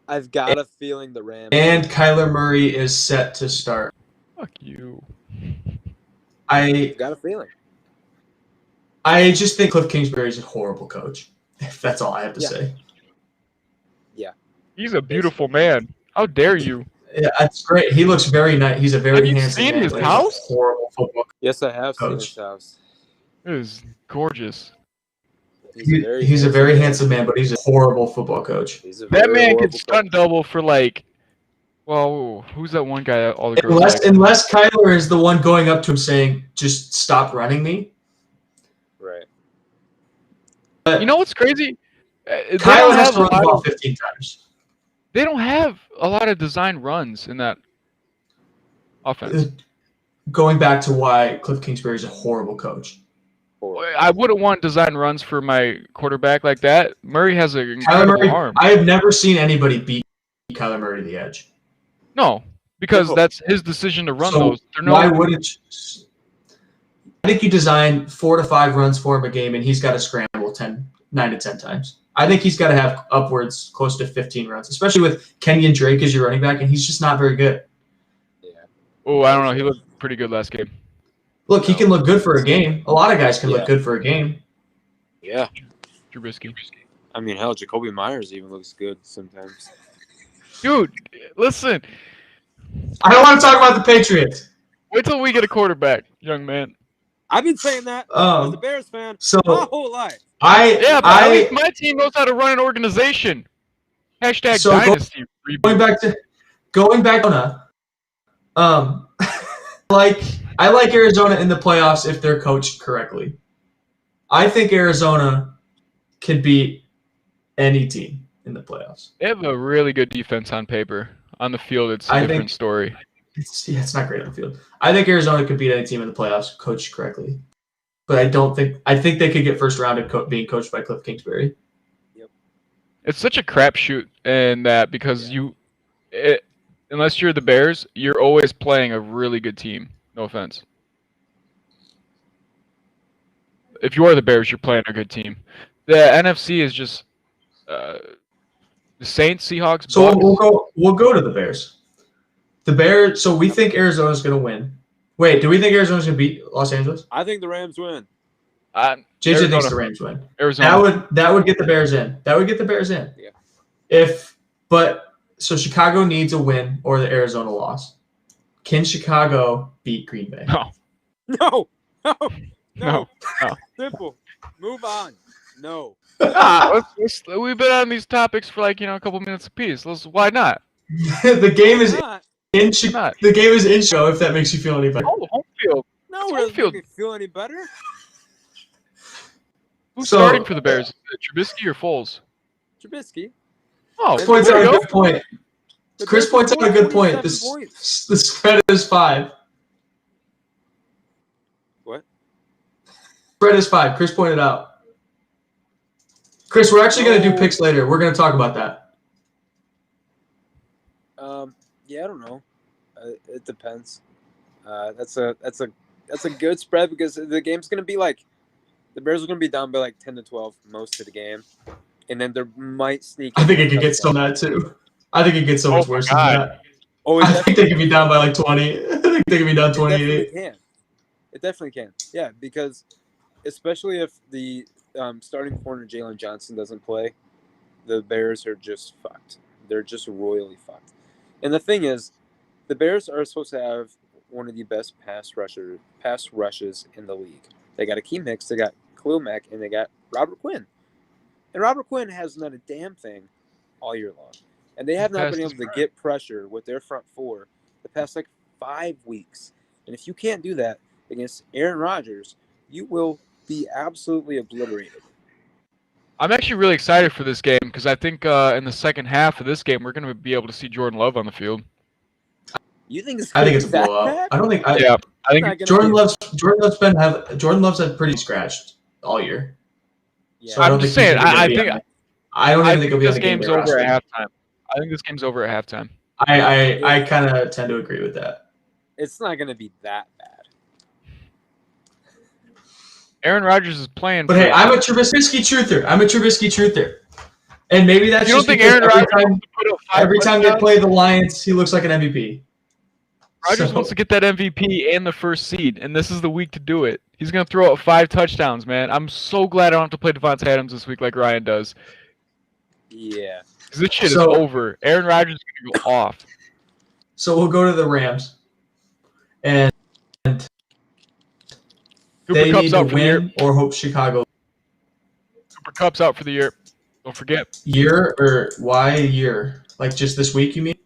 I've got a feeling the Rams. And Kyler Murray is set to start. Fuck you. I I've got a feeling. just think Cliff Kingsbury is a horrible coach. That's all I have to Yeah. say. He's a beautiful man. How dare you? Yeah, that's great. He looks very nice. He's a very Have you handsome seen man. his but he's a house? horrible football. Yes, I have seen Coach. his house. It is gorgeous. He's a very handsome man, but he's a horrible football coach. He's a That very man horrible could stunt double for like. Well, who's that one guy that all the girls like? Unless Kyler is the one going up to him saying, "Just stop running me." Right. You know what's crazy? They Kyler don't has have to a run the lot ball of- 15 times. They don't have a lot of design runs in that offense. Going back to why Cliff Kingsbury is a horrible coach. Horrible. I wouldn't want design runs for my quarterback like that. Murray has an Kyler incredible Murray, arm. I have never seen anybody beat Kyler Murray to the edge. No, because No. that's his decision to run So those. They're Why no, wouldn't think you design 4 to 5 runs for him a game, and he's got to scramble 9 to 10 times. I think he's got to have upwards close to 15 runs, especially with Kenyon Drake as your running back, and he's just not very good. Yeah. Oh, I don't know. He looked pretty good last game. Look, he can look good for a game. A lot of guys can Yeah. look good for a game. Yeah. Trubisky. I mean, hell, Jacoby Myers even looks good sometimes. Dude, listen. I don't want to talk about the Patriots. Wait till we get a quarterback, young man. I've been saying that as a Um, Bears fan so my whole life. Yeah, but at least I my team knows how to run an organization. Hashtag So go- dynasty going reboot. back to I like Arizona in the playoffs if they're coached correctly. I think Arizona can beat any team in the playoffs. They have a really good defense on paper. On the field, it's a I different think- story. It's not great on the field. I think Arizona could beat any team in the playoffs coached correctly. But I think they could get first round being coached by Cliff Kingsbury. It's such a crapshoot in that because unless you're the Bears, you're always playing a really good team. No offense. If you are the Bears, you're playing a good team. The NFC is just the Saints, Seahawks, So Bucks. we'll go to the Bears. The Bears. So we think Arizona's going to win. Wait, do we think Arizona's going to beat Los Angeles? I think the Rams win. JJ Arizona. thinks the Rams win. Arizona. That would get the Bears in. That would get the Bears in. Yeah. So Chicago needs a win or the Arizona loss. Can Chicago beat Green Bay? No. No. No. No. No. Simple. Move on. No. We've been on these topics for a couple minutes apiece. Why not? The game is Not. in Why not? the game is in show. If that makes you feel any better. Oh, home field. No, It's it home doesn't field. make me feel any better. Who's So- starting for the Bears? Is it Trubisky or Foles? Trubisky. Oh, Chris points out there a you go. good point. The Chris Bears points out a good point. 47 points. The spread is 5. What? Spread is 5. Chris pointed out. Chris, we're actually going to do picks later. We're going to talk about that. Yeah, I don't know. It depends. That's a good spread because the game's gonna be the Bears are gonna be down by 10 to 12 most of the game, and then there might sneak. I think in it could get so touchdown. bad too. I think it gets so much my worse God. than that. Oh, it I think they definitely, could be down by 20. I think they could be down it definitely 28. can. It definitely can. Yeah, because especially if the starting corner Jalen Johnson doesn't play, the Bears are just fucked. They're just royally fucked. And the thing is, the Bears are supposed to have one of the best pass rushes in the league. They got Akeem Hicks, they got Khalil Mack, and they got Robert Quinn. And Robert Quinn hasn't done a damn thing all year long. And they have not been able to get pressure with their front four the past 5 weeks. And if you can't do that against Aaron Rodgers, you will be absolutely obliterated. I'm actually really excited for this game because I think in the second half of this game we're going to be able to see Jordan Love on the field. You think it's I think it's gonna a be that blowout. bad? I don't think. Yeah, I think Not gonna Jordan be- Love's had pretty scratched all year. Yeah. So I I'm don't just think he's saying. gonna I be think on- I don't even think he'll be on this the game game's day over at roster. halftime. I think this game's over at halftime. I kind of tend to agree with that. It's not going to be that bad. Aaron Rodgers is playing. But for- hey, I'm a Trubisky truther. And maybe that's You don't just think because Aaron Rodgers every time, wants to put up 5 every time they touchdowns? play the Lions, he looks like an MVP. Rodgers So- wants to get that MVP and the first seed, and this is the week to do it. He's gonna throw out 5 touchdowns, man. I'm so glad I don't have to play Devontae Adams this week like Ryan does. Yeah. 'Cause this shit So- is over. Aaron Rodgers is gonna go off. So we'll go to the Rams. And Cooper they Cup's need to out for the year. win or hope Chicago. Cooper Cup's out for the year. Don't forget. Year or why a year? Like just this week, you mean?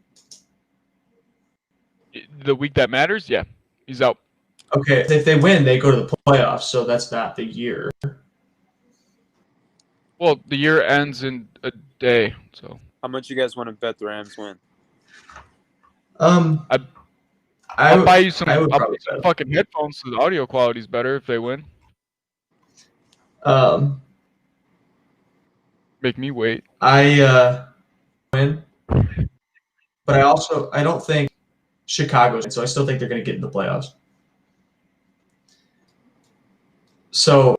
The week that matters, yeah. He's out. Okay, if they win, they go to the playoffs, so that's not the year. Well, the year ends in a day, so How much you guys want to bet the Rams win? I'll buy you some, I would I'll probably buy some bet. fucking headphones so the audio quality's better if they win. Make me wait. I win, but I don't think Chicago's, so I still think they're going to get in the playoffs. So,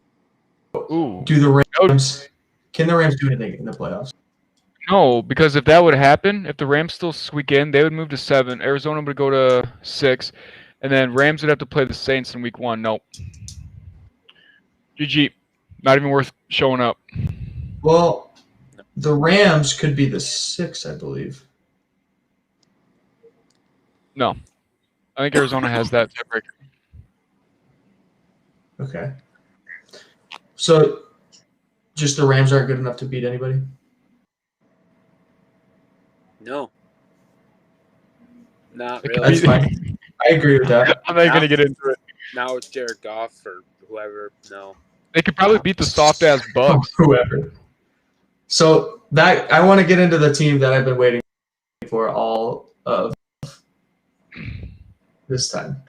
Ooh. do the That would- Rams? Can the Rams do anything in the playoffs? No, because if that would happen, if the Rams still squeak in, they would move to 7. Arizona would go to 6, and then Rams would have to play the Saints in week 1. Nope. GG. Not even worth showing up. Well, the Rams could be the 6, I believe. No. I think Arizona has that tiebreaker. Okay. So, just the Rams aren't good enough to beat anybody? No. Not It could really. That's fine. I agree with that. I'm not going to get into it. Now it's Jared Goff or whoever. No. They could probably beat the soft-ass Bucks. Whoever. So, that I want to get into the team that I've been waiting for all of this time,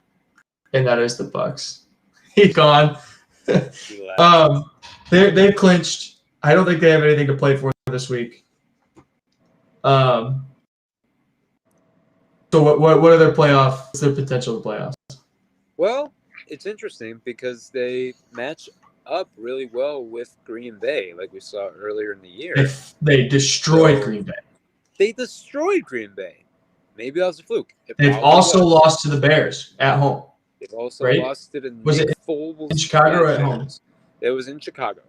and that is the Bucks. He's gone. They've clinched. I don't think they have anything to play for this week. So what are their playoff? What's their potential playoffs? Well, it's interesting because they match up really well with Green Bay, like we saw earlier in the year. They destroyed Green Bay. They destroyed Green Bay. Maybe that was a fluke. They've also lost to the Bears at home. They've also right? lost to the Was Nick it Foles in Chicago or at home? franchise. It was in Chicago.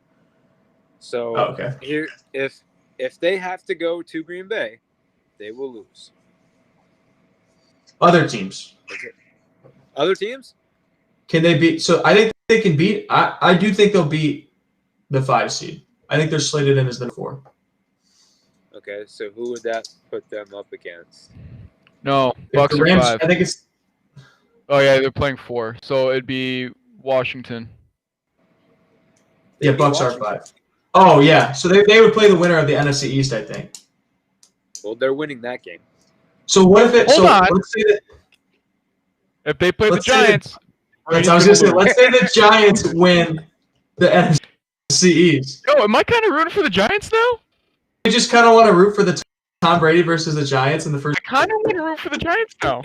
So Oh, okay. here, if they have to go to Green Bay, they will lose. Other teams. Okay. Other teams? Can they beat? So I think they can beat. I do think they'll beat the 5 seed. I think they're slated in as the 4. Okay, so who would that put them up against? No, If Bucks the are Rams, 5. I think it's Oh, yeah, they're playing 4. So it'd be Washington. yeah. They beat Bucks are Washington. 5. Oh yeah. So they would play the winner of the NFC East, I think. Well, they're winning that game. So what if it? Hold so on. let's say that. If they play Let's the say that- Giants, I was gonna say, let's say the Giants win the NFC East. Yo, am I kind of rooting for the Giants now? We just kind of want to root for the Tom Brady versus the Giants in the first. I kind of want to root for the Giants now.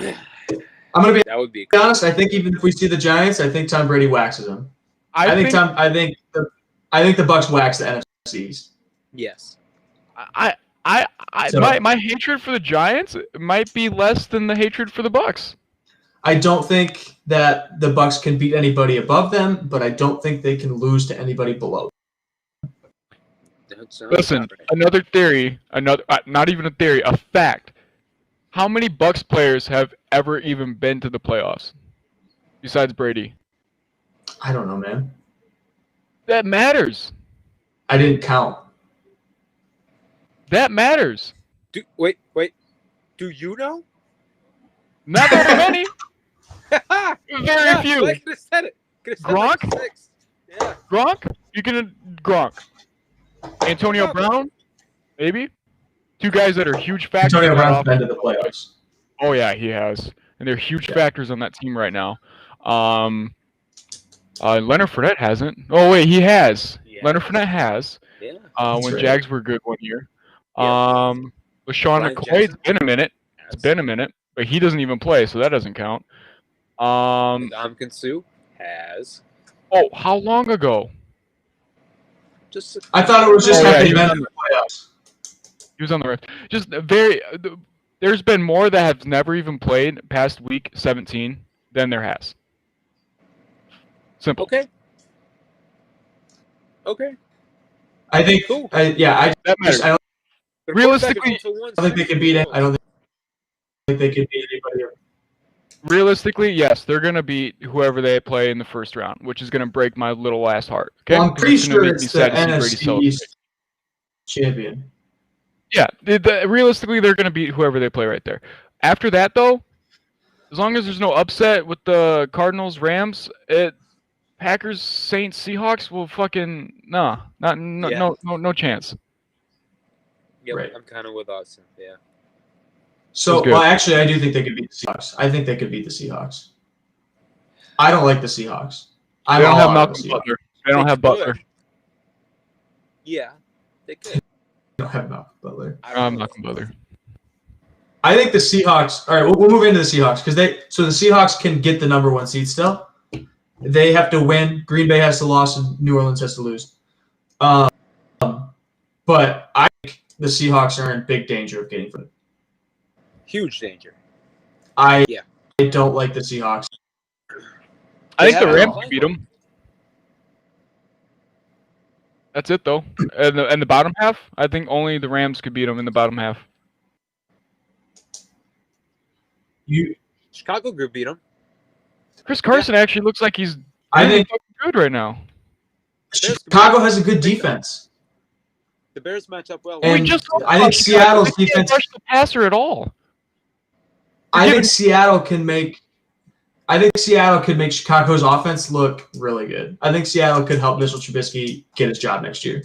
I'm gonna be That would be honest. I think even if we see the Giants, I think Tom Brady waxes them. I think the Bucks wax the NFC East. yes. So- my hatred for the Giants might be less than the hatred for the Bucks. I don't think that the Bucks can beat anybody above them, but I don't think they can lose to anybody below. That sounds Listen, about right. another theory, not even a theory, a fact. How many Bucks players have ever even been to the playoffs besides Brady? I don't know, man. That matters. I didn't count. That matters. Wait. Do you know? Not that many. Very Yeah, few. I could have said it. Could have said Gronk? like 6. Yeah. Gronk? You can Gronk. Antonio Brown? Maybe? 2 guys that are huge factors. Antonio on that Brown's been offense. to the playoffs. Oh yeah, he has, and they're huge Yeah. factors on that team right now. Leonard Fournette hasn't. Oh wait, he has. Yeah. Leonard Fournette has. Yeah. That's When right. Jags were good one year. Yeah. LaShawn Ryan McCoy, it's Jackson? been a minute. It's been a minute, but he doesn't even play, so that doesn't count. Ndamukong Suh has Oh, how long ago? just. I thought it was just Oh, yeah, having he was been on in the playoffs. He was on the Rams. Just very. There's been more that have never even played past week 17 than there has. Simple. Okay. Okay. I think. Cool. I That matters. don't Their Realistically- quarterback is also won think they can beat it. 6 I don't think they can beat anybody. Realistically, yes, they're gonna beat whoever they play in the first round, which is gonna break my little ass heart. Okay, Well, I'm pretty gonna sure make me it's the sad to see Brady NFC celebrate. East champion. Yeah, realistically, they're gonna beat whoever they play right there. After that, though, as long as there's no upset with the Cardinals, Rams, Packers, Saints, Seahawks will fucking no chance. Yep, Right. I'm kind of with Austin. Yeah. So, That's good. well, actually, I do think they could beat the Seahawks. I think they could beat the Seahawks. I don't like the Seahawks. They I'm don't all have out on Malcolm the Seahawks. Butler. They don't They have could. Butler. Yeah. They could. They don't have Malcolm Butler. I don't know. Malcolm Butler. I think the Seahawks. All right, we'll move into the Seahawks because the Seahawks can get the number 1 seed still. They have to win. Green Bay has to lose, and New Orleans has to lose. But I think the Seahawks are in big danger of getting first. Huge danger. I Yeah. don't like the Seahawks. I think the haven't Rams played beat well. them. That's it though. And the bottom half, I think only the Rams could beat them in the bottom half. Chicago could beat them. Chris Carson actually looks like he's I really think fucking good right now. Chicago has a good defense. The Bears match up well. And we just I think Seattle's they can't defense. rush the passer at all. I think Seattle can make Chicago's offense look really good. I think Seattle could help Mitchell Trubisky get his job next year.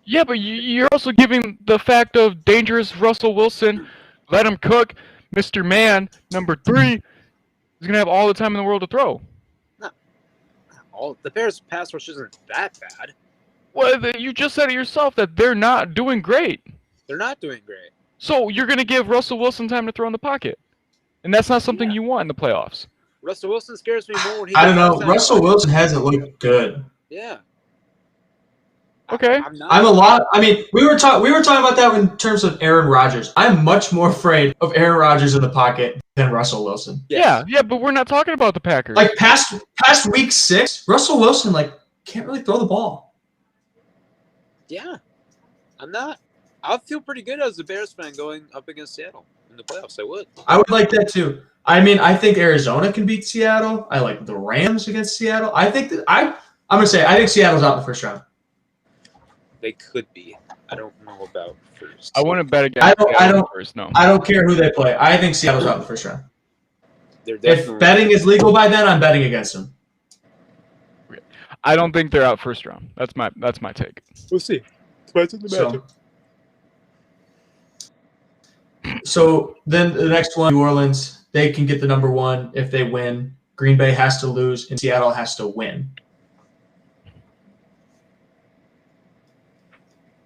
Yeah, but you're also giving the fact of dangerous Russell Wilson, let him cook, Mr. Man, number 3, is going to have all the time in the world to throw. The Bears' pass rush isn't that bad. Well, you just said it yourself that they're not doing great. They're not doing great. So you're going to give Russell Wilson time to throw in the pocket. And that's not something Yeah. you want in the playoffs. Russell Wilson scares me more when he I don't gets know. outside. Russell Wilson hasn't looked good. Yeah. Okay. I'm not. I mean, we were talking about that in terms of Aaron Rodgers. I'm much more afraid of Aaron Rodgers in the pocket than Russell Wilson. Yes. Yeah, but we're not talking about the Packers. Like past week 6, Russell Wilson can't really throw the ball. Yeah. I'm not. I feel pretty good as a Bears fan going up against Seattle in the playoffs. I would. I would like that too. I mean, I think Arizona can beat Seattle. I like the Rams against Seattle. I think that I'm gonna say I think Seattle's out in the first round. They could be. I don't know about first. I wouldn't bet against I don't first, no. I don't care who they play. I think Seattle's out in the first round. They're definitely. If betting is legal by then, I'm betting against them. I don't think they're out first round. That's my take. We'll see. Depends on the matchup. So then the next one, New Orleans, they can get the number 1 if they win. Green Bay has to lose, and Seattle has to win.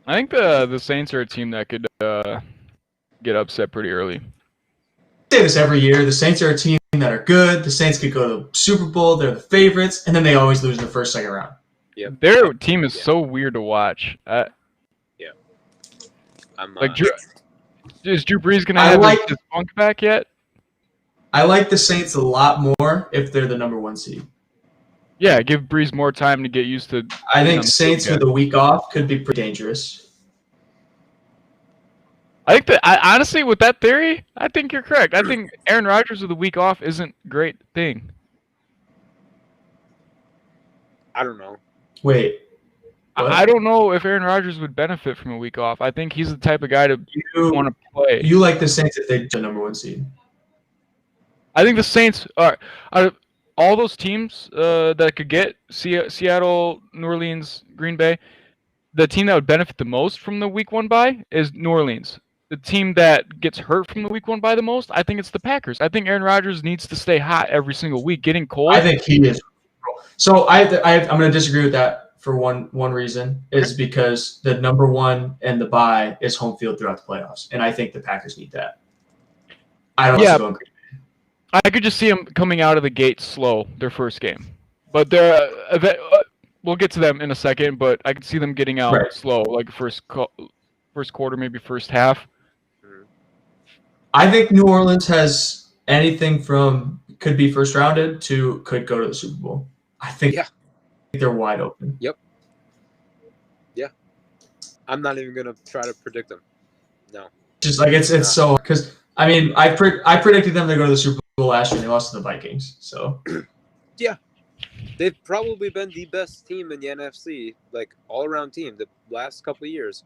I think the Saints are a team that could get upset pretty early. I say this every year. The Saints are a team that are good. The Saints could go to the Super Bowl. They're the favorites, and then they always lose in the first, second round. Yep. Their team is so weird to watch. I'm Is Drew Brees going to I have like- his funk back yet? I like the Saints a lot more if they're the number 1 seed. Yeah, give Brees more time to get used to. I on think the Saints field, with a week off could be pretty dangerous. I think that honestly, with that theory, I think you're correct. I think Aaron Rodgers with a week off isn't a great thing. I don't know. Wait. What? I don't know if Aaron Rodgers would benefit from a week off. I think he's the type of guy to want to play. You like the Saints if they're the number 1 seed. I think the Saints are out of all those teams that could get Seattle, New Orleans, Green Bay. The team that would benefit the most from the week 1 bye is New Orleans. The team that gets hurt from the week 1 bye the most, I think it's the Packers. I think Aaron Rodgers needs to stay hot every single week. Getting cold. I think he is. So I'm going to disagree with that for one reason is because the number 1 and the bye is home field throughout the playoffs, and I think the Packers need that. I don't Yeah. know. I could just see them coming out of the gate slow their first game, but we'll get to them in a second. But I could see them getting out Right. slow, like first quarter, maybe first half. I think New Orleans has anything from could be first rounded to could go to the Super Bowl. I think they're wide open. I'm not even gonna try to predict them. No. Just like it's so because I mean I predicted them to go to the Super Bowl last year and they lost to the Vikings. So They've probably been the best team in the NFC, like all-around team, the last couple of years,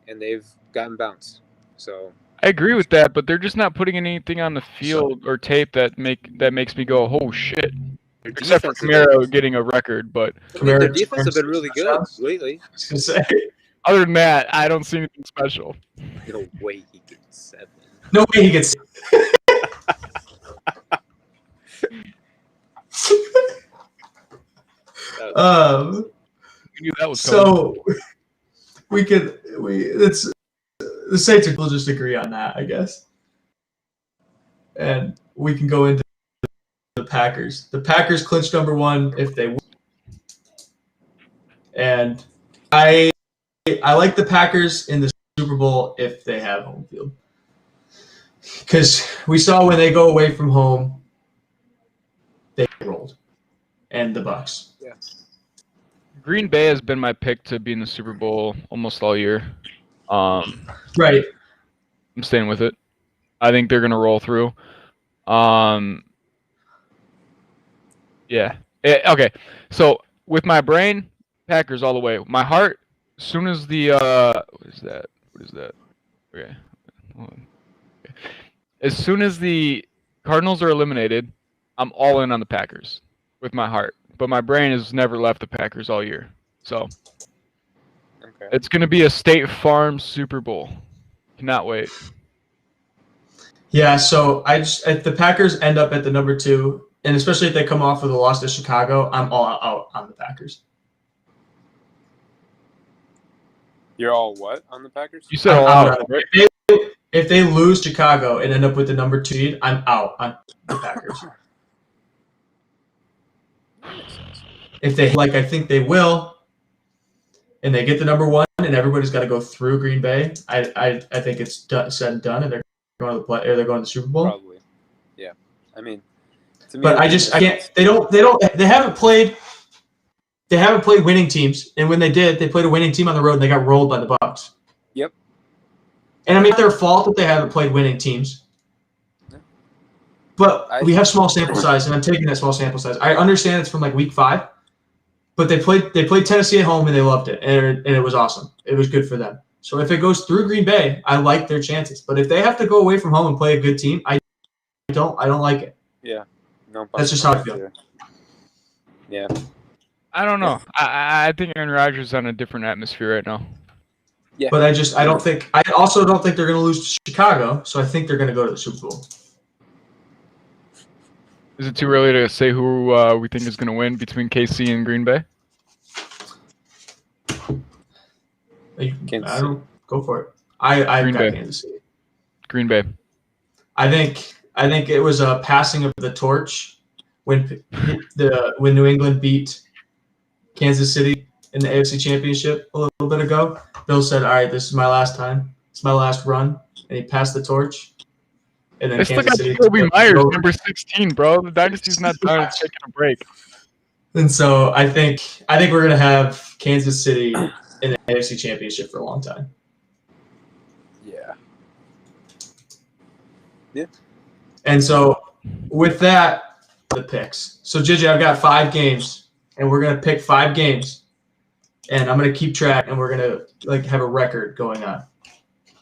and they've gotten bounced. So I agree with that, but they're just not putting anything on the field or tape that makes me go, oh shit. their Except for defense has Camaro been- getting a record, but I mean, their Kamara defense have been really good touchdowns. lately. I was gonna say other than that, I don't see anything special. No way he gets 7. no way he gets. I knew that was coming. So it's the Saints will just agree on that, I guess, and we can go into the the Packers. The Packers clinch number 1 if they win. And I like the Packers in the Super Bowl if they have home field. Because we saw when they go away from home, they rolled. And the Bucks. Yeah. Green Bay has been my pick to be in the Super Bowl almost all year. Right. I'm staying with it. I think they're gonna roll through. Yeah. Okay. So with my brain, Packers all the way. My heart, as soon as the what is that? Okay. Hold on. Okay. As soon as the Cardinals are eliminated, I'm all in on the Packers with my heart. But my brain has never left the Packers all year. So Okay. it's gonna be a State Farm Super Bowl. Cannot wait. Yeah, so if the Packers end up at the number 2, and especially if they come off with a loss to Chicago, I'm all out on the Packers. You're all what on the Packers? You said I'm all out out, on right? it. If they lose Chicago and end up with the number 2 seed, I'm out on the Packers. If they, like I think they will, and they get the number 1, and everybody's got to go through Green Bay, I think it's said and done, and they're going to the play, or they're going to the Super Bowl. Probably. Yeah. I mean, to me, But I can't. They haven't played winning teams, and when they did, they played a winning team on the road, and they got rolled by the Bucks. Yep. And I mean, it's their fault that they haven't played winning teams. Yeah. But we have small sample size, and I'm taking that small sample size. I understand it's from like week 5, but they played Tennessee at home, and they loved it, and it was awesome. It was good for them. So if it goes through Green Bay, I like their chances. But if they have to go away from home and play a good team, I don't like it. Yeah. No. That's just how I feel. Yeah. I don't know. I think Aaron Rodgers is on a different atmosphere right now. Yeah. But I also don't think they're going to lose to Chicago, so I think they're going to go to the Super Bowl. Is it too early to say who we think is going to win between KC and Green Bay? Kansas City. Go for it. I Green got Bay. Kansas City. Green Bay. I think it was a passing of the torch when New England beat Kansas City in the AFC Championship a little bit ago. Bill said, "All right, this is my last time. It's my last run," and he passed the torch. And then They still Kansas got City Kobe took Myers, over. number 16, bro. The dynasty's not done. It's taking a break. And so I think we're gonna have Kansas City in the AFC Championship for a long time. Yeah. Yeah. And so with that, the picks. So JJ, I've got 5 games, and we're gonna pick 5 games, and I'm gonna keep track, and we're gonna have a record going on.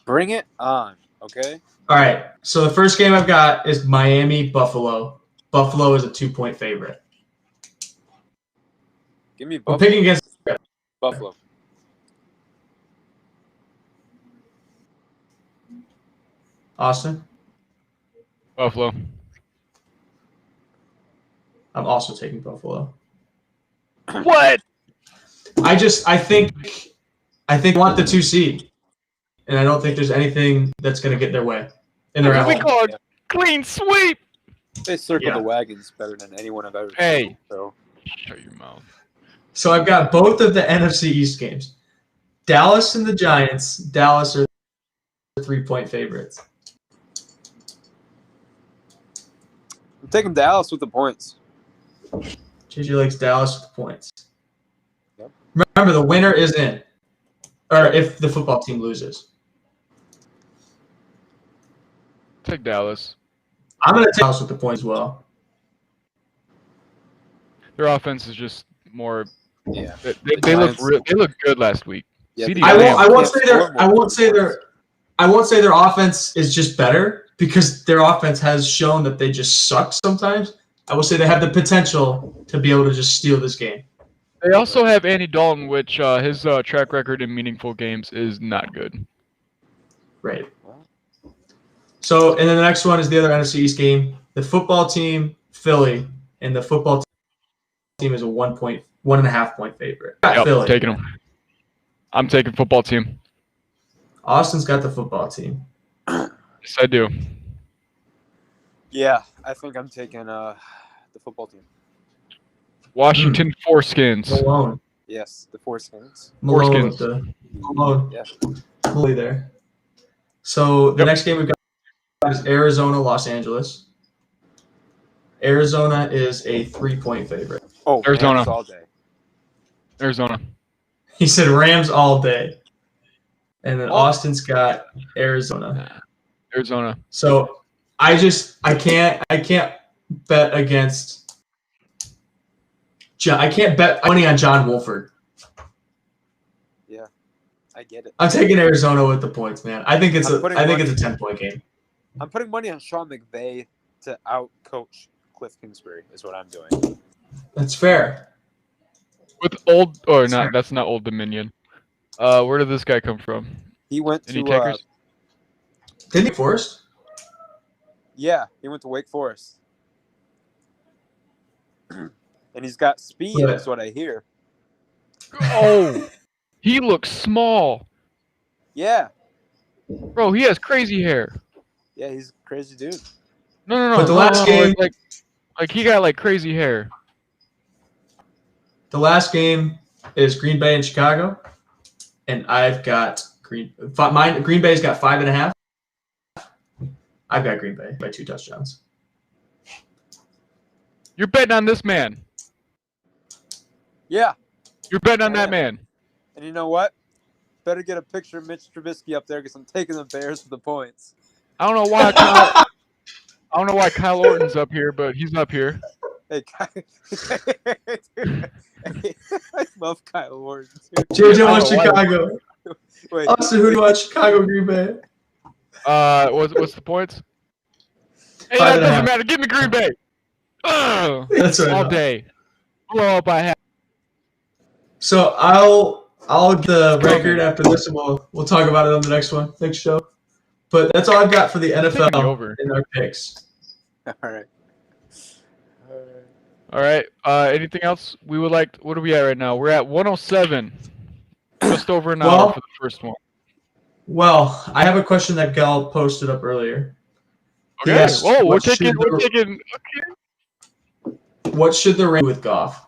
Bring it on. Okay. All right. So the first game I've got is Miami Buffalo. Buffalo is a 2-point favorite. Give me I'm Buffalo. picking against Buffalo. Austin. Buffalo. I'm also taking Buffalo. What? I think I want the 2 seed, and I don't think there's anything that's going to get in their way. And they're at We home. call it clean sweep. They circle Yeah. the wagons better than anyone I've ever Hey. seen. So Shut your mouth. So I've got both of the NFC East games. Dallas and the Giants. Dallas are 3-point favorites. I'm taking Dallas with the points. JJ likes Dallas with the points. Yep. Remember, the winner is in. Or if the football team loses. Take Dallas. I'm going to take Dallas with the points as well. Their offense is just more. Yeah. They look they look good last week. Yeah, CeeDee I Lamb. won't say their offense is just better, because their offense has shown that they just suck sometimes. I will say they have the potential to be able to just steal this game. They also have Andy Dalton, which his track record in meaningful games is not good. Right. So, and then the next one is the other NFC East game. The football team, Philly, and the football team is a 1.5 point favorite. Yep, Philly. taking them. I'm taking football team. Austin's got the football team. Yes, I do. Yeah, I think I'm taking the football team. Washington Foreskins. Malone. Yes, the Foreskins. Malone with Foreskins. the Malone. Yeah. Fully there. So the Yep. next game we've got is Arizona, Los Angeles. Arizona is a 3-point favorite. Oh, Arizona. Rams all day. Arizona. He said Rams all day. And then Oh. Austin's got Arizona. Arizona. So I can't bet against John. I can't bet money on John Wolford. Yeah, I get it. I'm taking Arizona with the points, man. I think it's I'm a putting it's a money- 10-point game. I'm putting money on Sean McVay to out-coach Cliff Kingsbury is what I'm doing. That's fair. With old or Sure. not? That's not Old Dominion. Where did this guy come from? He went Any to takers? Didn't he Forrest? yeah, he went to Wake Forest. And he's got speed, Yeah. is what I hear. Oh, he looks small, Yeah. bro. He has crazy hair. Yeah, he's a crazy dude. No. But the last game- like he got like crazy hair. The last game is Green Bay and Chicago, and I've got Green Bay's got 5.5. I've got Green Bay by 2 touchdowns. You're betting on this man. Yeah. You're betting on that man. And you know what? Better get a picture of Mitch Trubisky up there because I'm taking the Bears for the points. I don't know why. I don't know why Kyle Orton's up here, but he's up here. Hey, I love Kyle Orton. Too. JJ I wants don't know why. Chicago. Wait, Austin, who do you want? Chicago, Green Bay. What's the points? Hey, 5.5. that doesn't matter. Give me Green Bay. Ugh, That's right. all day. Blow up by half. So I'll get the record after this, and we'll talk about it on the next show. But that's all I've got for the Taking me NFL over. in our picks. all right. All right. Anything else we would like? What are we at right now? We're at 107. Just over an hour Well- for the first one. Well, I have a question that Gal posted up earlier. He Okay. asked, Whoa, we're what taking. should We're the- taking. Okay. What should the Rams do with Goff?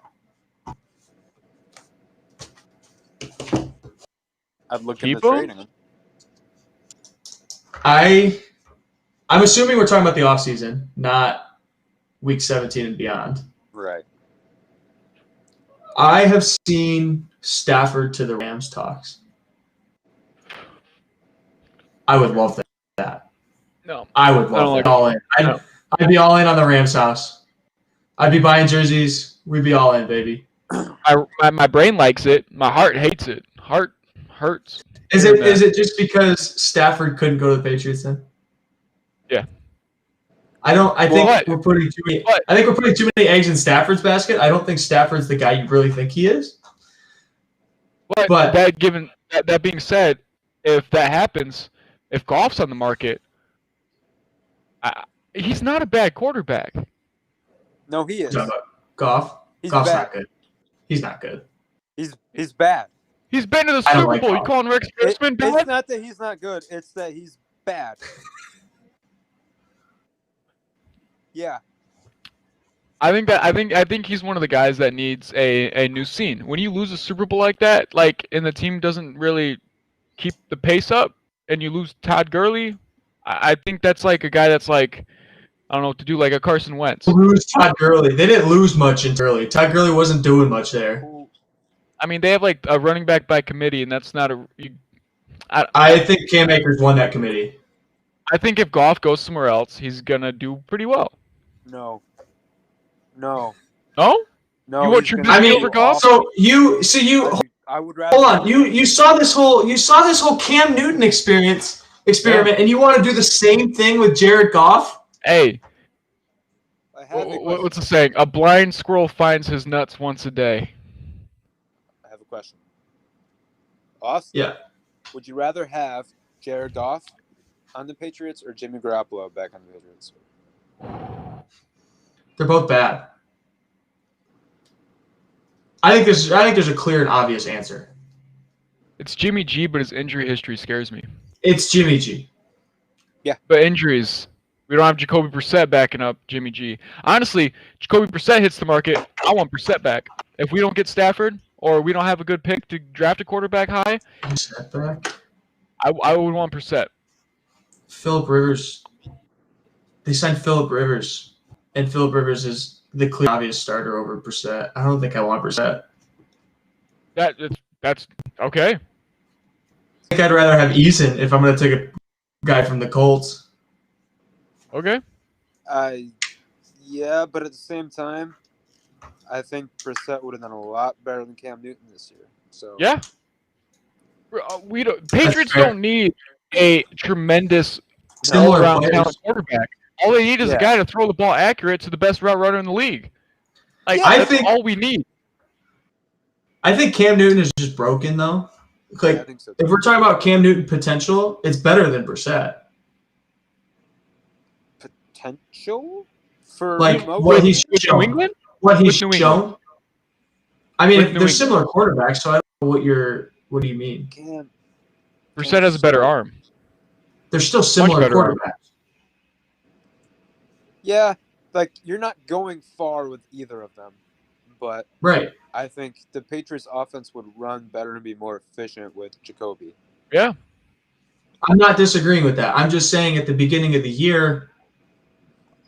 I'd look Keep into him? trading him. I'm assuming we're talking about the offseason, not week 17 and beyond. Right. I have seen Stafford to the Rams talks. I would love that. No. I would I don't love like that. All in. No. I'd be all in on the Rams house. I'd be buying jerseys. We'd be all in, baby. My brain likes it. My heart hates it. Heart hurts. Is Hearing it just because Stafford couldn't go to the Patriots then? Yeah. I think what? we're putting too many. What? I think we're putting too many eggs in Stafford's basket. I don't think Stafford's the guy you really think he is. But- that being said, if that happens, if Goff's on the market, he's not a bad quarterback. No, he is. Talking about Goff. He's Goff's bad. not good. He's not good. He's bad. He's been to the I don't Super like Bowl. You Goff. calling Rex Grossman It's bad? not that he's not good. It's that he's bad. Yeah. I think he's one of the guys that needs a new scene. When you lose a Super Bowl like that, and the team doesn't really keep the pace up, and you lose Todd Gurley, I think that's like a guy that's like, I don't know what to do, like a Carson Wentz. Lose Todd Gurley. They didn't lose much in Gurley. Todd Gurley wasn't doing much there. Who- I mean, they have like a running back by committee, and that's not a. I think Cam Akers won that committee. I think if Goff goes somewhere else, he's gonna do pretty well. No. No? No. You want he's your gonna I Disney mean, over do Goff? awful. so you I would rather. hold on. You saw this whole Cam Newton experiment, and you want to do the same thing with Jared Goff? Hey, I have a question. what's the saying? A blind squirrel finds his nuts once a day. I have a question. Austin, Yeah. would you rather have Jared Goff on the Patriots or Jimmy Garoppolo back on the Patriots? They're both bad. I think there's a clear and obvious answer. It's Jimmy G, but his injury history scares me. It's Jimmy G. But injuries We don't have Jacoby Brissett backing up Jimmy G. Honestly, Jacoby Brissett hits the market. I want Brissett back. If we don't get Stafford or we don't have a good pick to draft a quarterback high, Setback. I would want Brissett. Philip Rivers. They signed Philip Rivers, and Philip Rivers is the clear obvious starter over Brissett. I don't think I want Brissett. That's okay. I think I'd rather have Eason if I'm going to take a guy from the Colts. Okay. Yeah, but at the same time, I think Brissett would have done a lot better than Cam Newton this year. So Yeah. We don't. Patriots fair. don't need a tremendous Similar all-around players. talent quarterback. All they need is a guy to throw the ball accurate to the best route runner in the league. Like I that's all we need. I think Cam Newton is just broken, though. Like, yeah, I think so. if we're talking about Cam Newton potential, it's better than Brissett. Potential for Like, Mo- what he's With New shown. England? What he's With New shown. I mean, With they're New England. similar quarterbacks, so I don't know what do you mean? Cam, Brissett has a better arm. They're still similar better arm. quarterbacks. yeah, like you're not going far with either of them, but Right. I think the Patriots offense would run better and be more efficient with Jacoby. Yeah. I'm not disagreeing with that. I'm just saying at the beginning of the year,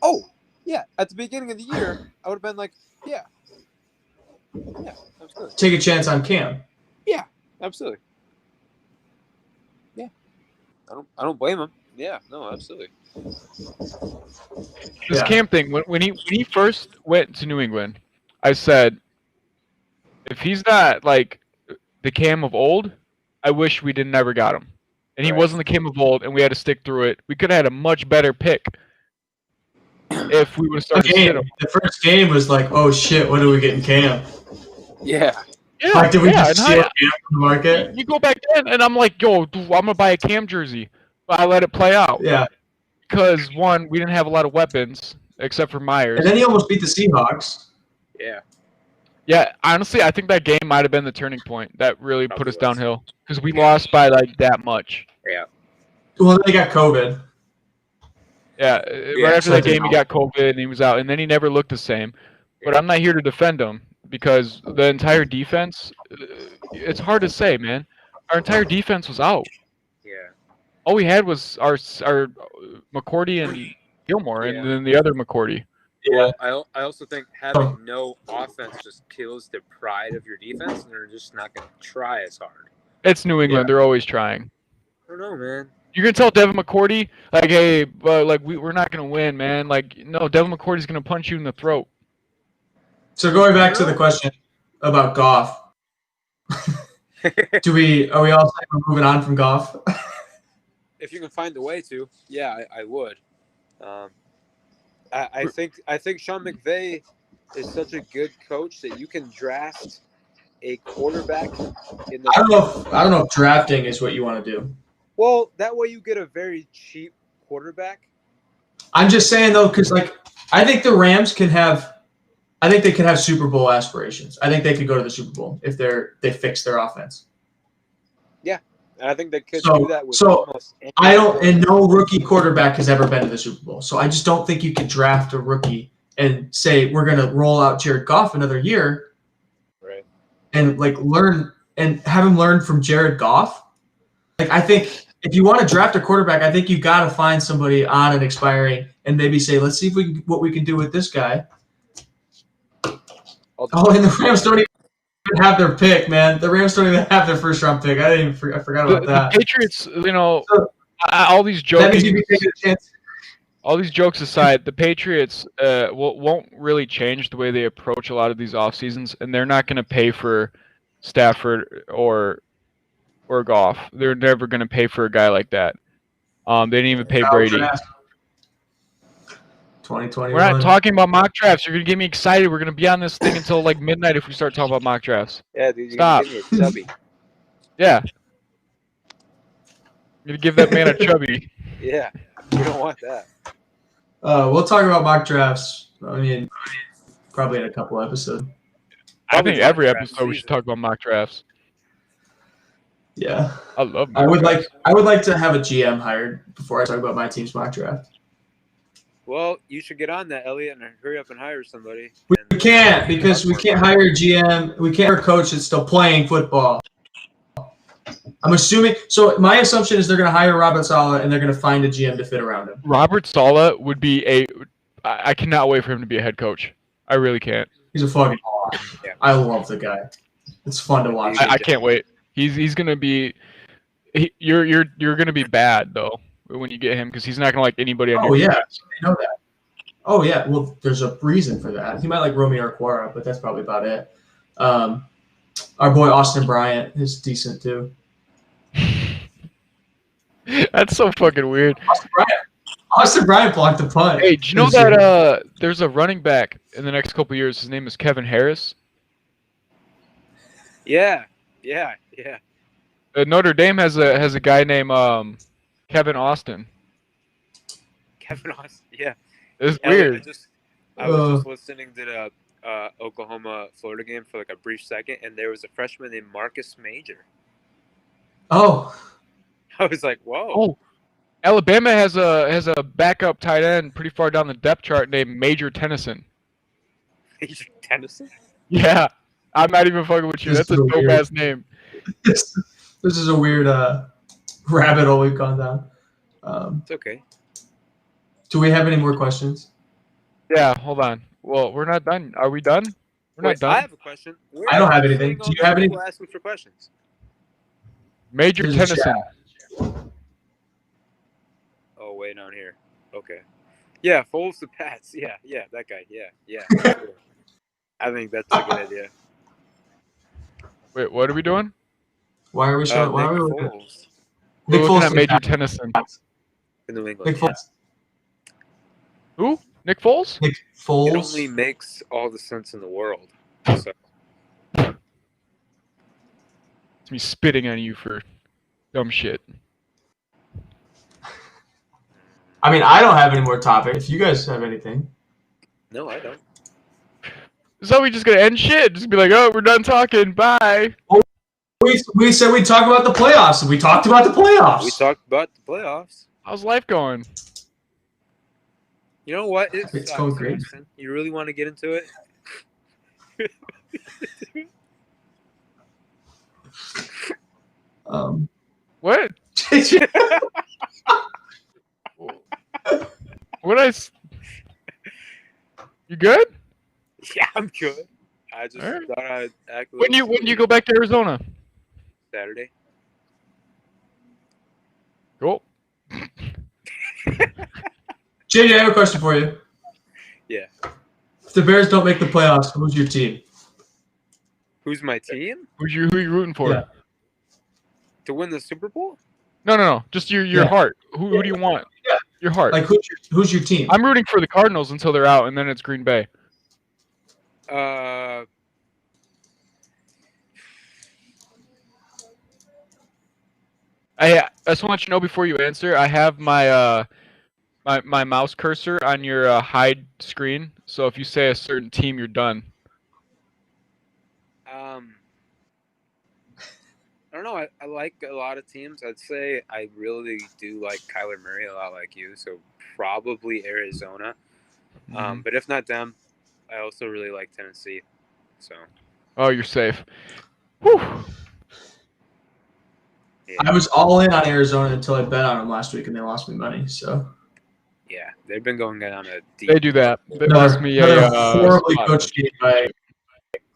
Oh, yeah. At the beginning of the year, I would have been like, yeah, absolutely, take a chance on Cam. absolutely. Yeah, I don't blame him. Yeah, no, absolutely. This Yeah. Cam thing, when he first went to New England, I said, if he's not like the Cam of old, I wish we didn't never got him. And he Right. wasn't the Cam of old, and we had to stick through it. We could have had a much better pick if we would have started to sit him. The first game was like, oh shit, what are we getting Cam? Yeah, Yeah, Like, did we yeah, just and steal Cam from the market? you go back then, and I'm like, yo, dude, I'm gonna buy a Cam jersey, but I let it play out Yeah. because one, we didn't have a lot of weapons except for Myers. And then he almost beat the Seahawks. yeah. Yeah, honestly, I think that game might have been the turning point that really put Probably us was. downhill because we lost by like that much. Well, then he got COVID. Yeah, Yeah, right after so that that game, he got COVID and he was out, and then he never looked the same. But I'm not here to defend him because the entire defense, it's hard to say, man. Our entire defense was out. Yeah. All we had was our McCourty and Gilmore, Yeah. and then the other McCourty. Well, I also think having no offense just kills the pride of your defense, and they're just not going to try as hard. It's New England; they're always trying. I don't know, man. You're gonna tell Devin McCourty, like, hey, like we're not gonna win, man. Like, no, Devin McCourty's gonna punch you in the throat. So going back to the question about Goff, are we all saying we're moving on from Goff? If you can find a way to, yeah, I would. I think Sean McVay is such a good coach that you can draft a quarterback in the. I don't know if drafting is what you want to do. Well, that way you get a very cheap quarterback. I'm just saying though, because like I think the Rams can have. I think they could have Super Bowl aspirations. I think they could go to the Super Bowl if they fix their offense. And I think they could So- do that with so almost any And no rookie quarterback has ever been to the Super Bowl. So I just don't think you can draft a rookie and say we're going to roll out Jared Goff another year Right. and like learn and have him learn from Jared Goff. Like I think if you want to draft a quarterback, I think you got to find somebody on an expiring and maybe say, let's see if what we can do with this guy. Oh, and the Rams don't even have their pick, man. The Rams don't even have their first round pick. I forgot about The that. Patriots, So- all these That means jokes, you'd be taking a chance. all these jokes aside, the Patriots won't really change the way they approach a lot of these off seasons, and they're not going to pay for Stafford or Goff. They're never going to pay for a guy like that. They didn't even pay Brady. 2021. We're not talking about mock drafts. You're gonna get me excited. We're gonna be on this thing until like midnight if we start talking about mock drafts. Yeah, dude, you Stop. can give me a chubby. Yeah. I'm gonna give that man a chubby. Yeah, you don't want that. We'll talk about mock drafts. I mean, probably in a couple episodes. I think Probably every mock draft episode we should season. talk about mock drafts. Yeah, I love. I mock would drafts. like to have a GM hired before I talk about my team's mock draft. Well, you should get on that, Elliot, and hurry up and hire somebody. We and, can't because we more can't money. hire a GM. We can't hire a coach that's still playing football. I'm assuming. So my assumption is they're going to hire Robert Saleh and they're going to find a GM to fit around him. Robert Saleh would be I cannot wait for him to be a head coach. I really can't. He's a fucking hawk. Yeah. I love the guy. It's fun to watch. I can't wait. He's gonna be. You're gonna be bad though when you get him because he's not gonna like anybody on Oh your yeah, defense. I know that. Oh yeah, well, there's a reason for that. He might like Romeo Arquara, but that's probably about it. Our boy Austin Bryant is decent too. That's so fucking weird. Austin Bryant blocked the punt. Hey, do you know that there's a running back in the next couple years? His name is Kevin Harris. Yeah. Notre Dame has a guy named Kevin Austin. Kevin Austin. Yeah. It's Elliot, weird. I was just listening to the Oklahoma Florida game for like a brief second, and there was a freshman named Marcus Major. Oh, I was like, whoa. Oh, Alabama has a backup tight end pretty far down the depth chart named Major Tennyson. Major Tennyson? Yeah, I'm not even fucking with you. This That's a is so dope weird. ass name. this is a weird rabbit hole we've gone down. It's okay. Do we have any more questions? Yeah, hold on. Well, we're not done. Are we done? We're Wait, not I done. have a question. I don't have anything. Do you have any- Asking for questions. Major There's a Tennyson. Oh, way down here. Okay. Yeah, Foles the Pats. Yeah, that guy. Yeah. I think that's a good idea. Wait, what are we doing? Why are we showing? Why are we Nick looking? Foles We're looking at Foles- Major Tennyson. in New England. Nick Foles. Who? Nick Foles? Nick It Foles. only makes all the sense in the world. So, It's me spitting on you for dumb shit. I mean, I don't have any more topics. If you guys have anything, no, I don't. So we just gonna end shit? Just be like, oh, we're done talking. Bye. we said we'd talk about the playoffs, and we talked about the playoffs. We talked about the playoffs. How's life going? You know what? It's sucks, going great. Jackson. You really want to get into it? What? What You good? Yeah, I'm good. I just Alright. thought I'd act. a When little you silly. go back to Arizona? Saturday? Cool. JJ, I have a question for you. Yeah. If the Bears don't make the playoffs, who's your team? Who's my team Who you rooting for? Yeah. to win the Super Bowl? No. Just your Yeah. heart. Who do you want? Yeah. Your heart. Like, who's your team? I'm rooting for the Cardinals until they're out, and then it's Green Bay. I just want to let you know before you answer. I have my my mouse cursor on your hide screen. So if you say a certain team, you're done. I don't know. I like a lot of teams. I'd say I really do like Kyler Murray a lot, like you. So probably Arizona. But if not them, I also really like Tennessee. So Oh, you're safe. Whew. yeah, I was all in on Arizona until I bet on them last week, and they lost me money. So yeah, they've been going on a deep. They do that. They another, lost me another a horribly spot. coached game by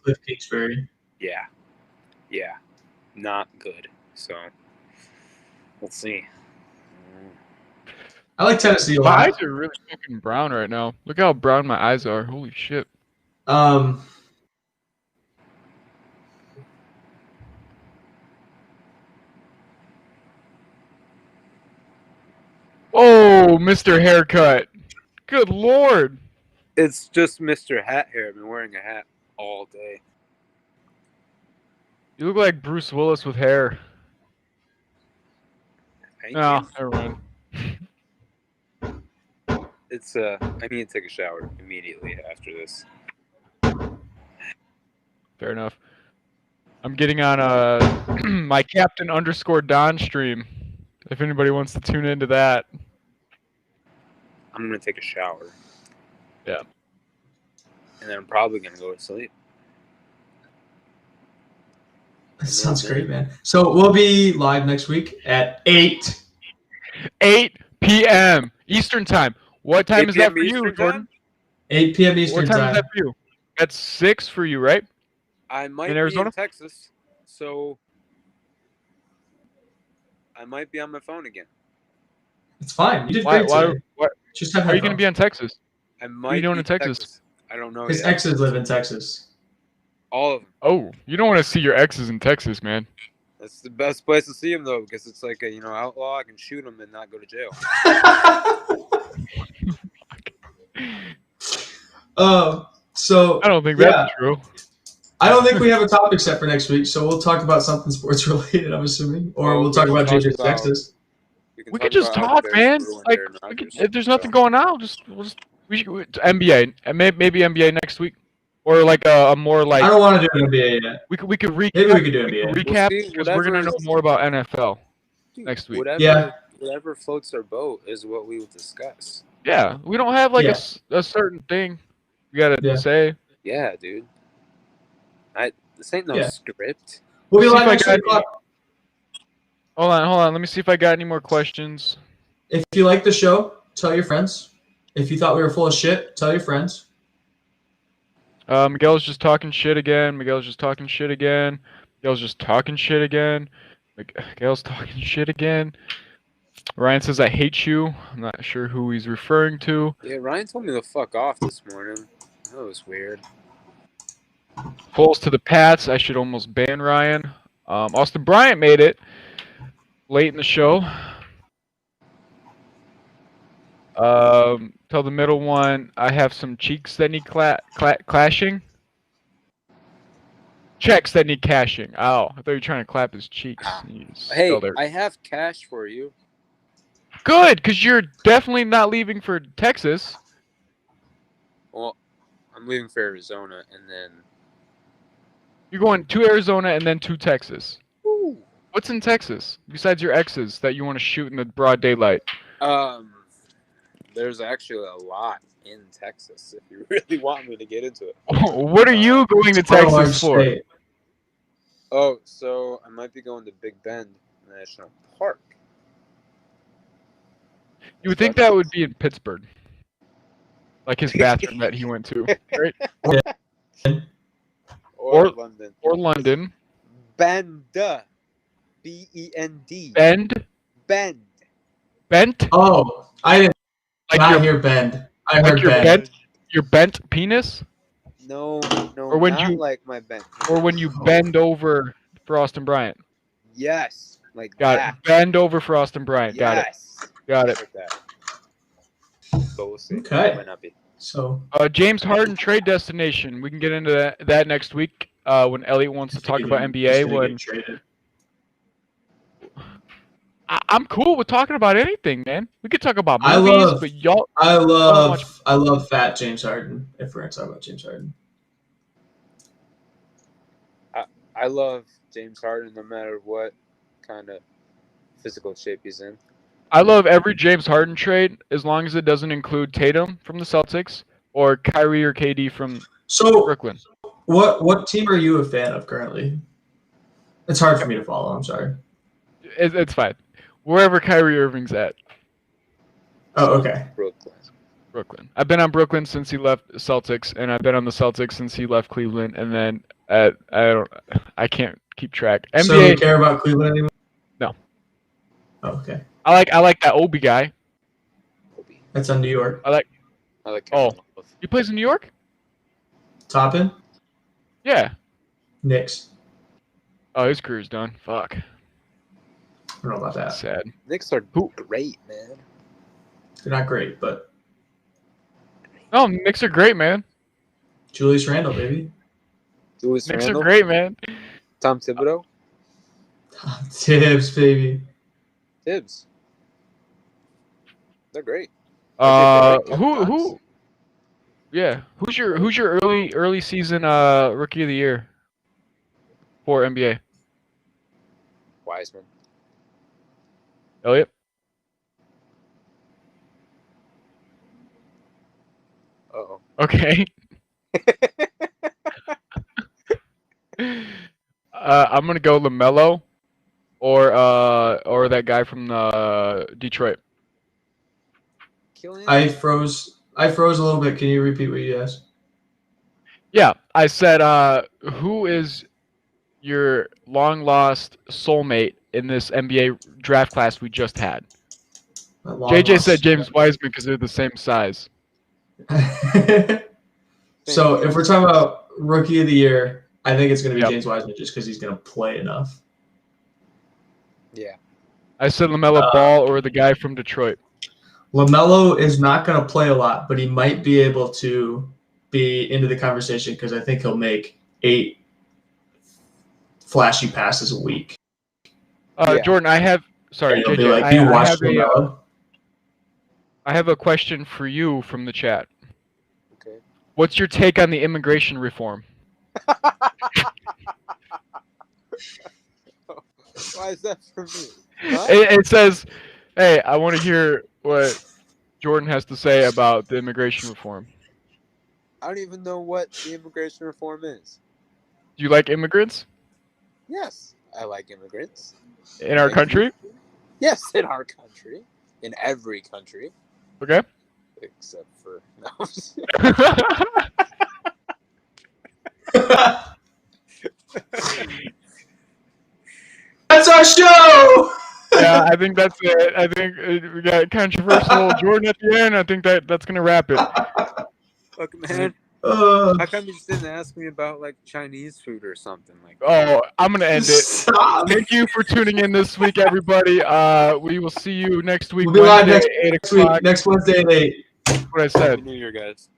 Cliff Kingsbury. Yeah, not good. So let's see. I like Tennessee a My lot. eyes are really fucking brown right now. Look how brown my eyes are. Holy shit. Oh, Mr. Haircut. Good lord. It's just Mr. Hat here. I've been wearing a hat all day. You look like Bruce Willis with hair. Thank No, you. never mind. It's I need to take a shower immediately after this. Fair enough. I'm getting on my Captain _ Don stream. If anybody wants to tune into that. I'm gonna take a shower. Yeah. And then I'm probably gonna go to sleep. That sounds great, man. So we'll be live next week at 8. 8 p.m. Eastern time. What time 8 is that p.m. for you, Eastern Jordan? time? 8 p.m. Eastern What time is time. that for you? That's 6 for you, right? I might In be Arizona? in Texas, so I might be on my phone again. It's fine. You did Why? great Why? today. Why Just have are you going to be headphones. on Texas? I What are you might doing be in Texas? I don't know His yet. exes live in Texas. All of them. Oh, you don't want to see your exes in Texas, man. That's the best place to see them though, because it's like a outlaw. I can shoot them and not go to jail. So I don't think yeah, that's true. I don't think we have a topic set for next week, so we'll talk about something sports related. I'm assuming, or Well, we'll we talk can about talk JJ's about- Texas. We could just about how the talk, Bears man. ruined Like, Aaron Rodgers, if there's nothing so. going on, NBA, and maybe NBA next week, or like a more like I don't want to do an NBA yet. we could recap. Maybe we could do we NBA. could We'll recap see, because we're gonna know whatever- more about NFL Dude, next week. Whatever floats our boat is what we will discuss. Yeah, we don't have like Yeah. a certain thing we gotta Yeah. say. Yeah, dude. This ain't no Yeah. script. We'll be See if live I next got week. any- Hold on. Let me see if I got any more questions. If you like the show, tell your friends. If you thought we were full of shit, tell your friends. Miguel's just talking shit again. Miguel's just talking shit again. Miguel's talking shit again. Ryan says, I hate you. I'm not sure who he's referring to. Yeah, Ryan told me to fuck off this morning. That was weird. Falls to the Pats. I should almost ban Ryan. Austin Bryant made it late in the show. Tell the middle one, I have some cheeks that need clashing. Checks that need cashing. Oh, I thought you were trying to clap his cheeks. You Hey, spelled it. I have cash for you. Good, because you're definitely not leaving for Texas. Well, I'm leaving for Arizona, and then You're going to Arizona and then to Texas. Ooh. What's in Texas besides your exes that you want to shoot in the broad daylight? There's actually a lot in Texas. If you really want me to get into it. What are you going to Quite a large Texas for? state. Oh, so I might be going to Big Bend National Park. You would think that would be in Pittsburgh, like his bathroom that he went to, right? Or Or- London. Or London. Bend. B-E-N-D. Bend. Bend. Bent. Oh, I did Like not your hear bend. I like heard your bend. bent. Your bent penis, No, Or when not you- like my bend. or when you bend over for Austin Bryant. Yes, like Got that. it. Bend over for Austin Bryant. Got it. Yes. Got it. Like that. But we'll see. Okay. Might not be. So James Harden trade destination. We can get into that next week when Elliot wants to talk about NBA. He's gonna When get traded. I'm cool with talking about anything, man. We could talk about I movies, love- but y'all. I much- love fat James Harden. If we're gonna talk about James Harden, I love James Harden no matter what kind of physical shape he's in. I love every James Harden trade as long as it doesn't include Tatum from the Celtics or Kyrie or KD from so Brooklyn. what team are you a fan of currently? It's hard for me to follow. I'm sorry. It's fine. Wherever Kyrie Irving's at, Oh, okay. Brooklyn. Brooklyn. I've been on Brooklyn since he left Celtics, and I've been on the Celtics since he left Cleveland, and then I can't keep track. So you NBA. care about Cleveland anymore? No. Oh, okay. I like that Obi guy. Kobe. That's on New York. I like Oh. Kevin Love. He plays in New York. Toppin? Yeah. Knicks. Oh, his career's done. Fuck. I don't know about that. Sad. Knicks are Who- great, man. They're not great, but No, Knicks are great, man. Julius Randle, baby. Louis Knicks Randle, are great, man. Tom Thibodeau, Tibbs, baby. Tibbs. They're great. That'd be a great Who? Kevin Yeah. Who's your early season rookie of the year for NBA? Wiseman. Elliot. Uh-oh. Okay. I'm gonna go LaMelo, or that guy from Detroit. Killian? I froze a little bit. Can you repeat what you asked? Yeah, I said, who is your long lost soulmate in this NBA draft class we just had? My long JJ lost said James Wiseman because they're the same size. So if we're talking about rookie of the year, I think it's going to be Yep. James Wiseman just because he's going to play enough. Yeah. I said LaMelo Ball or the guy from Detroit. LaMelo is not going to play a lot, but he might be able to be into the conversation because I think he'll make 8 flashy passes a week. Yeah. Jordan, I have. Sorry, And he'll be JJ. like, "You watch have LaMelo?" I have a question for you from the chat. Okay. What's your take on the immigration reform? Why is that for me? Huh? It says, "Hey, I want to hear what Jordan has to say about the immigration reform." I don't even know what the immigration reform is. Do you like immigrants Yes, I like immigrants. in our Thank country? you. Yes, in our country. In every country. Okay. Except for... No. That's our show. Yeah, I think that's it. I think we got controversial Jordan at the end. I think that's gonna wrap it. Look, man. Uh, How come you just didn't ask me about, like, Chinese food or something like that? Oh, I'm gonna end it. stop. Thank you for tuning in this week, everybody. We will see you next week. We'll be live Wednesday, next 8 week, o'clock. next Wednesday at 8. That's what I said. Happy New Year, guys.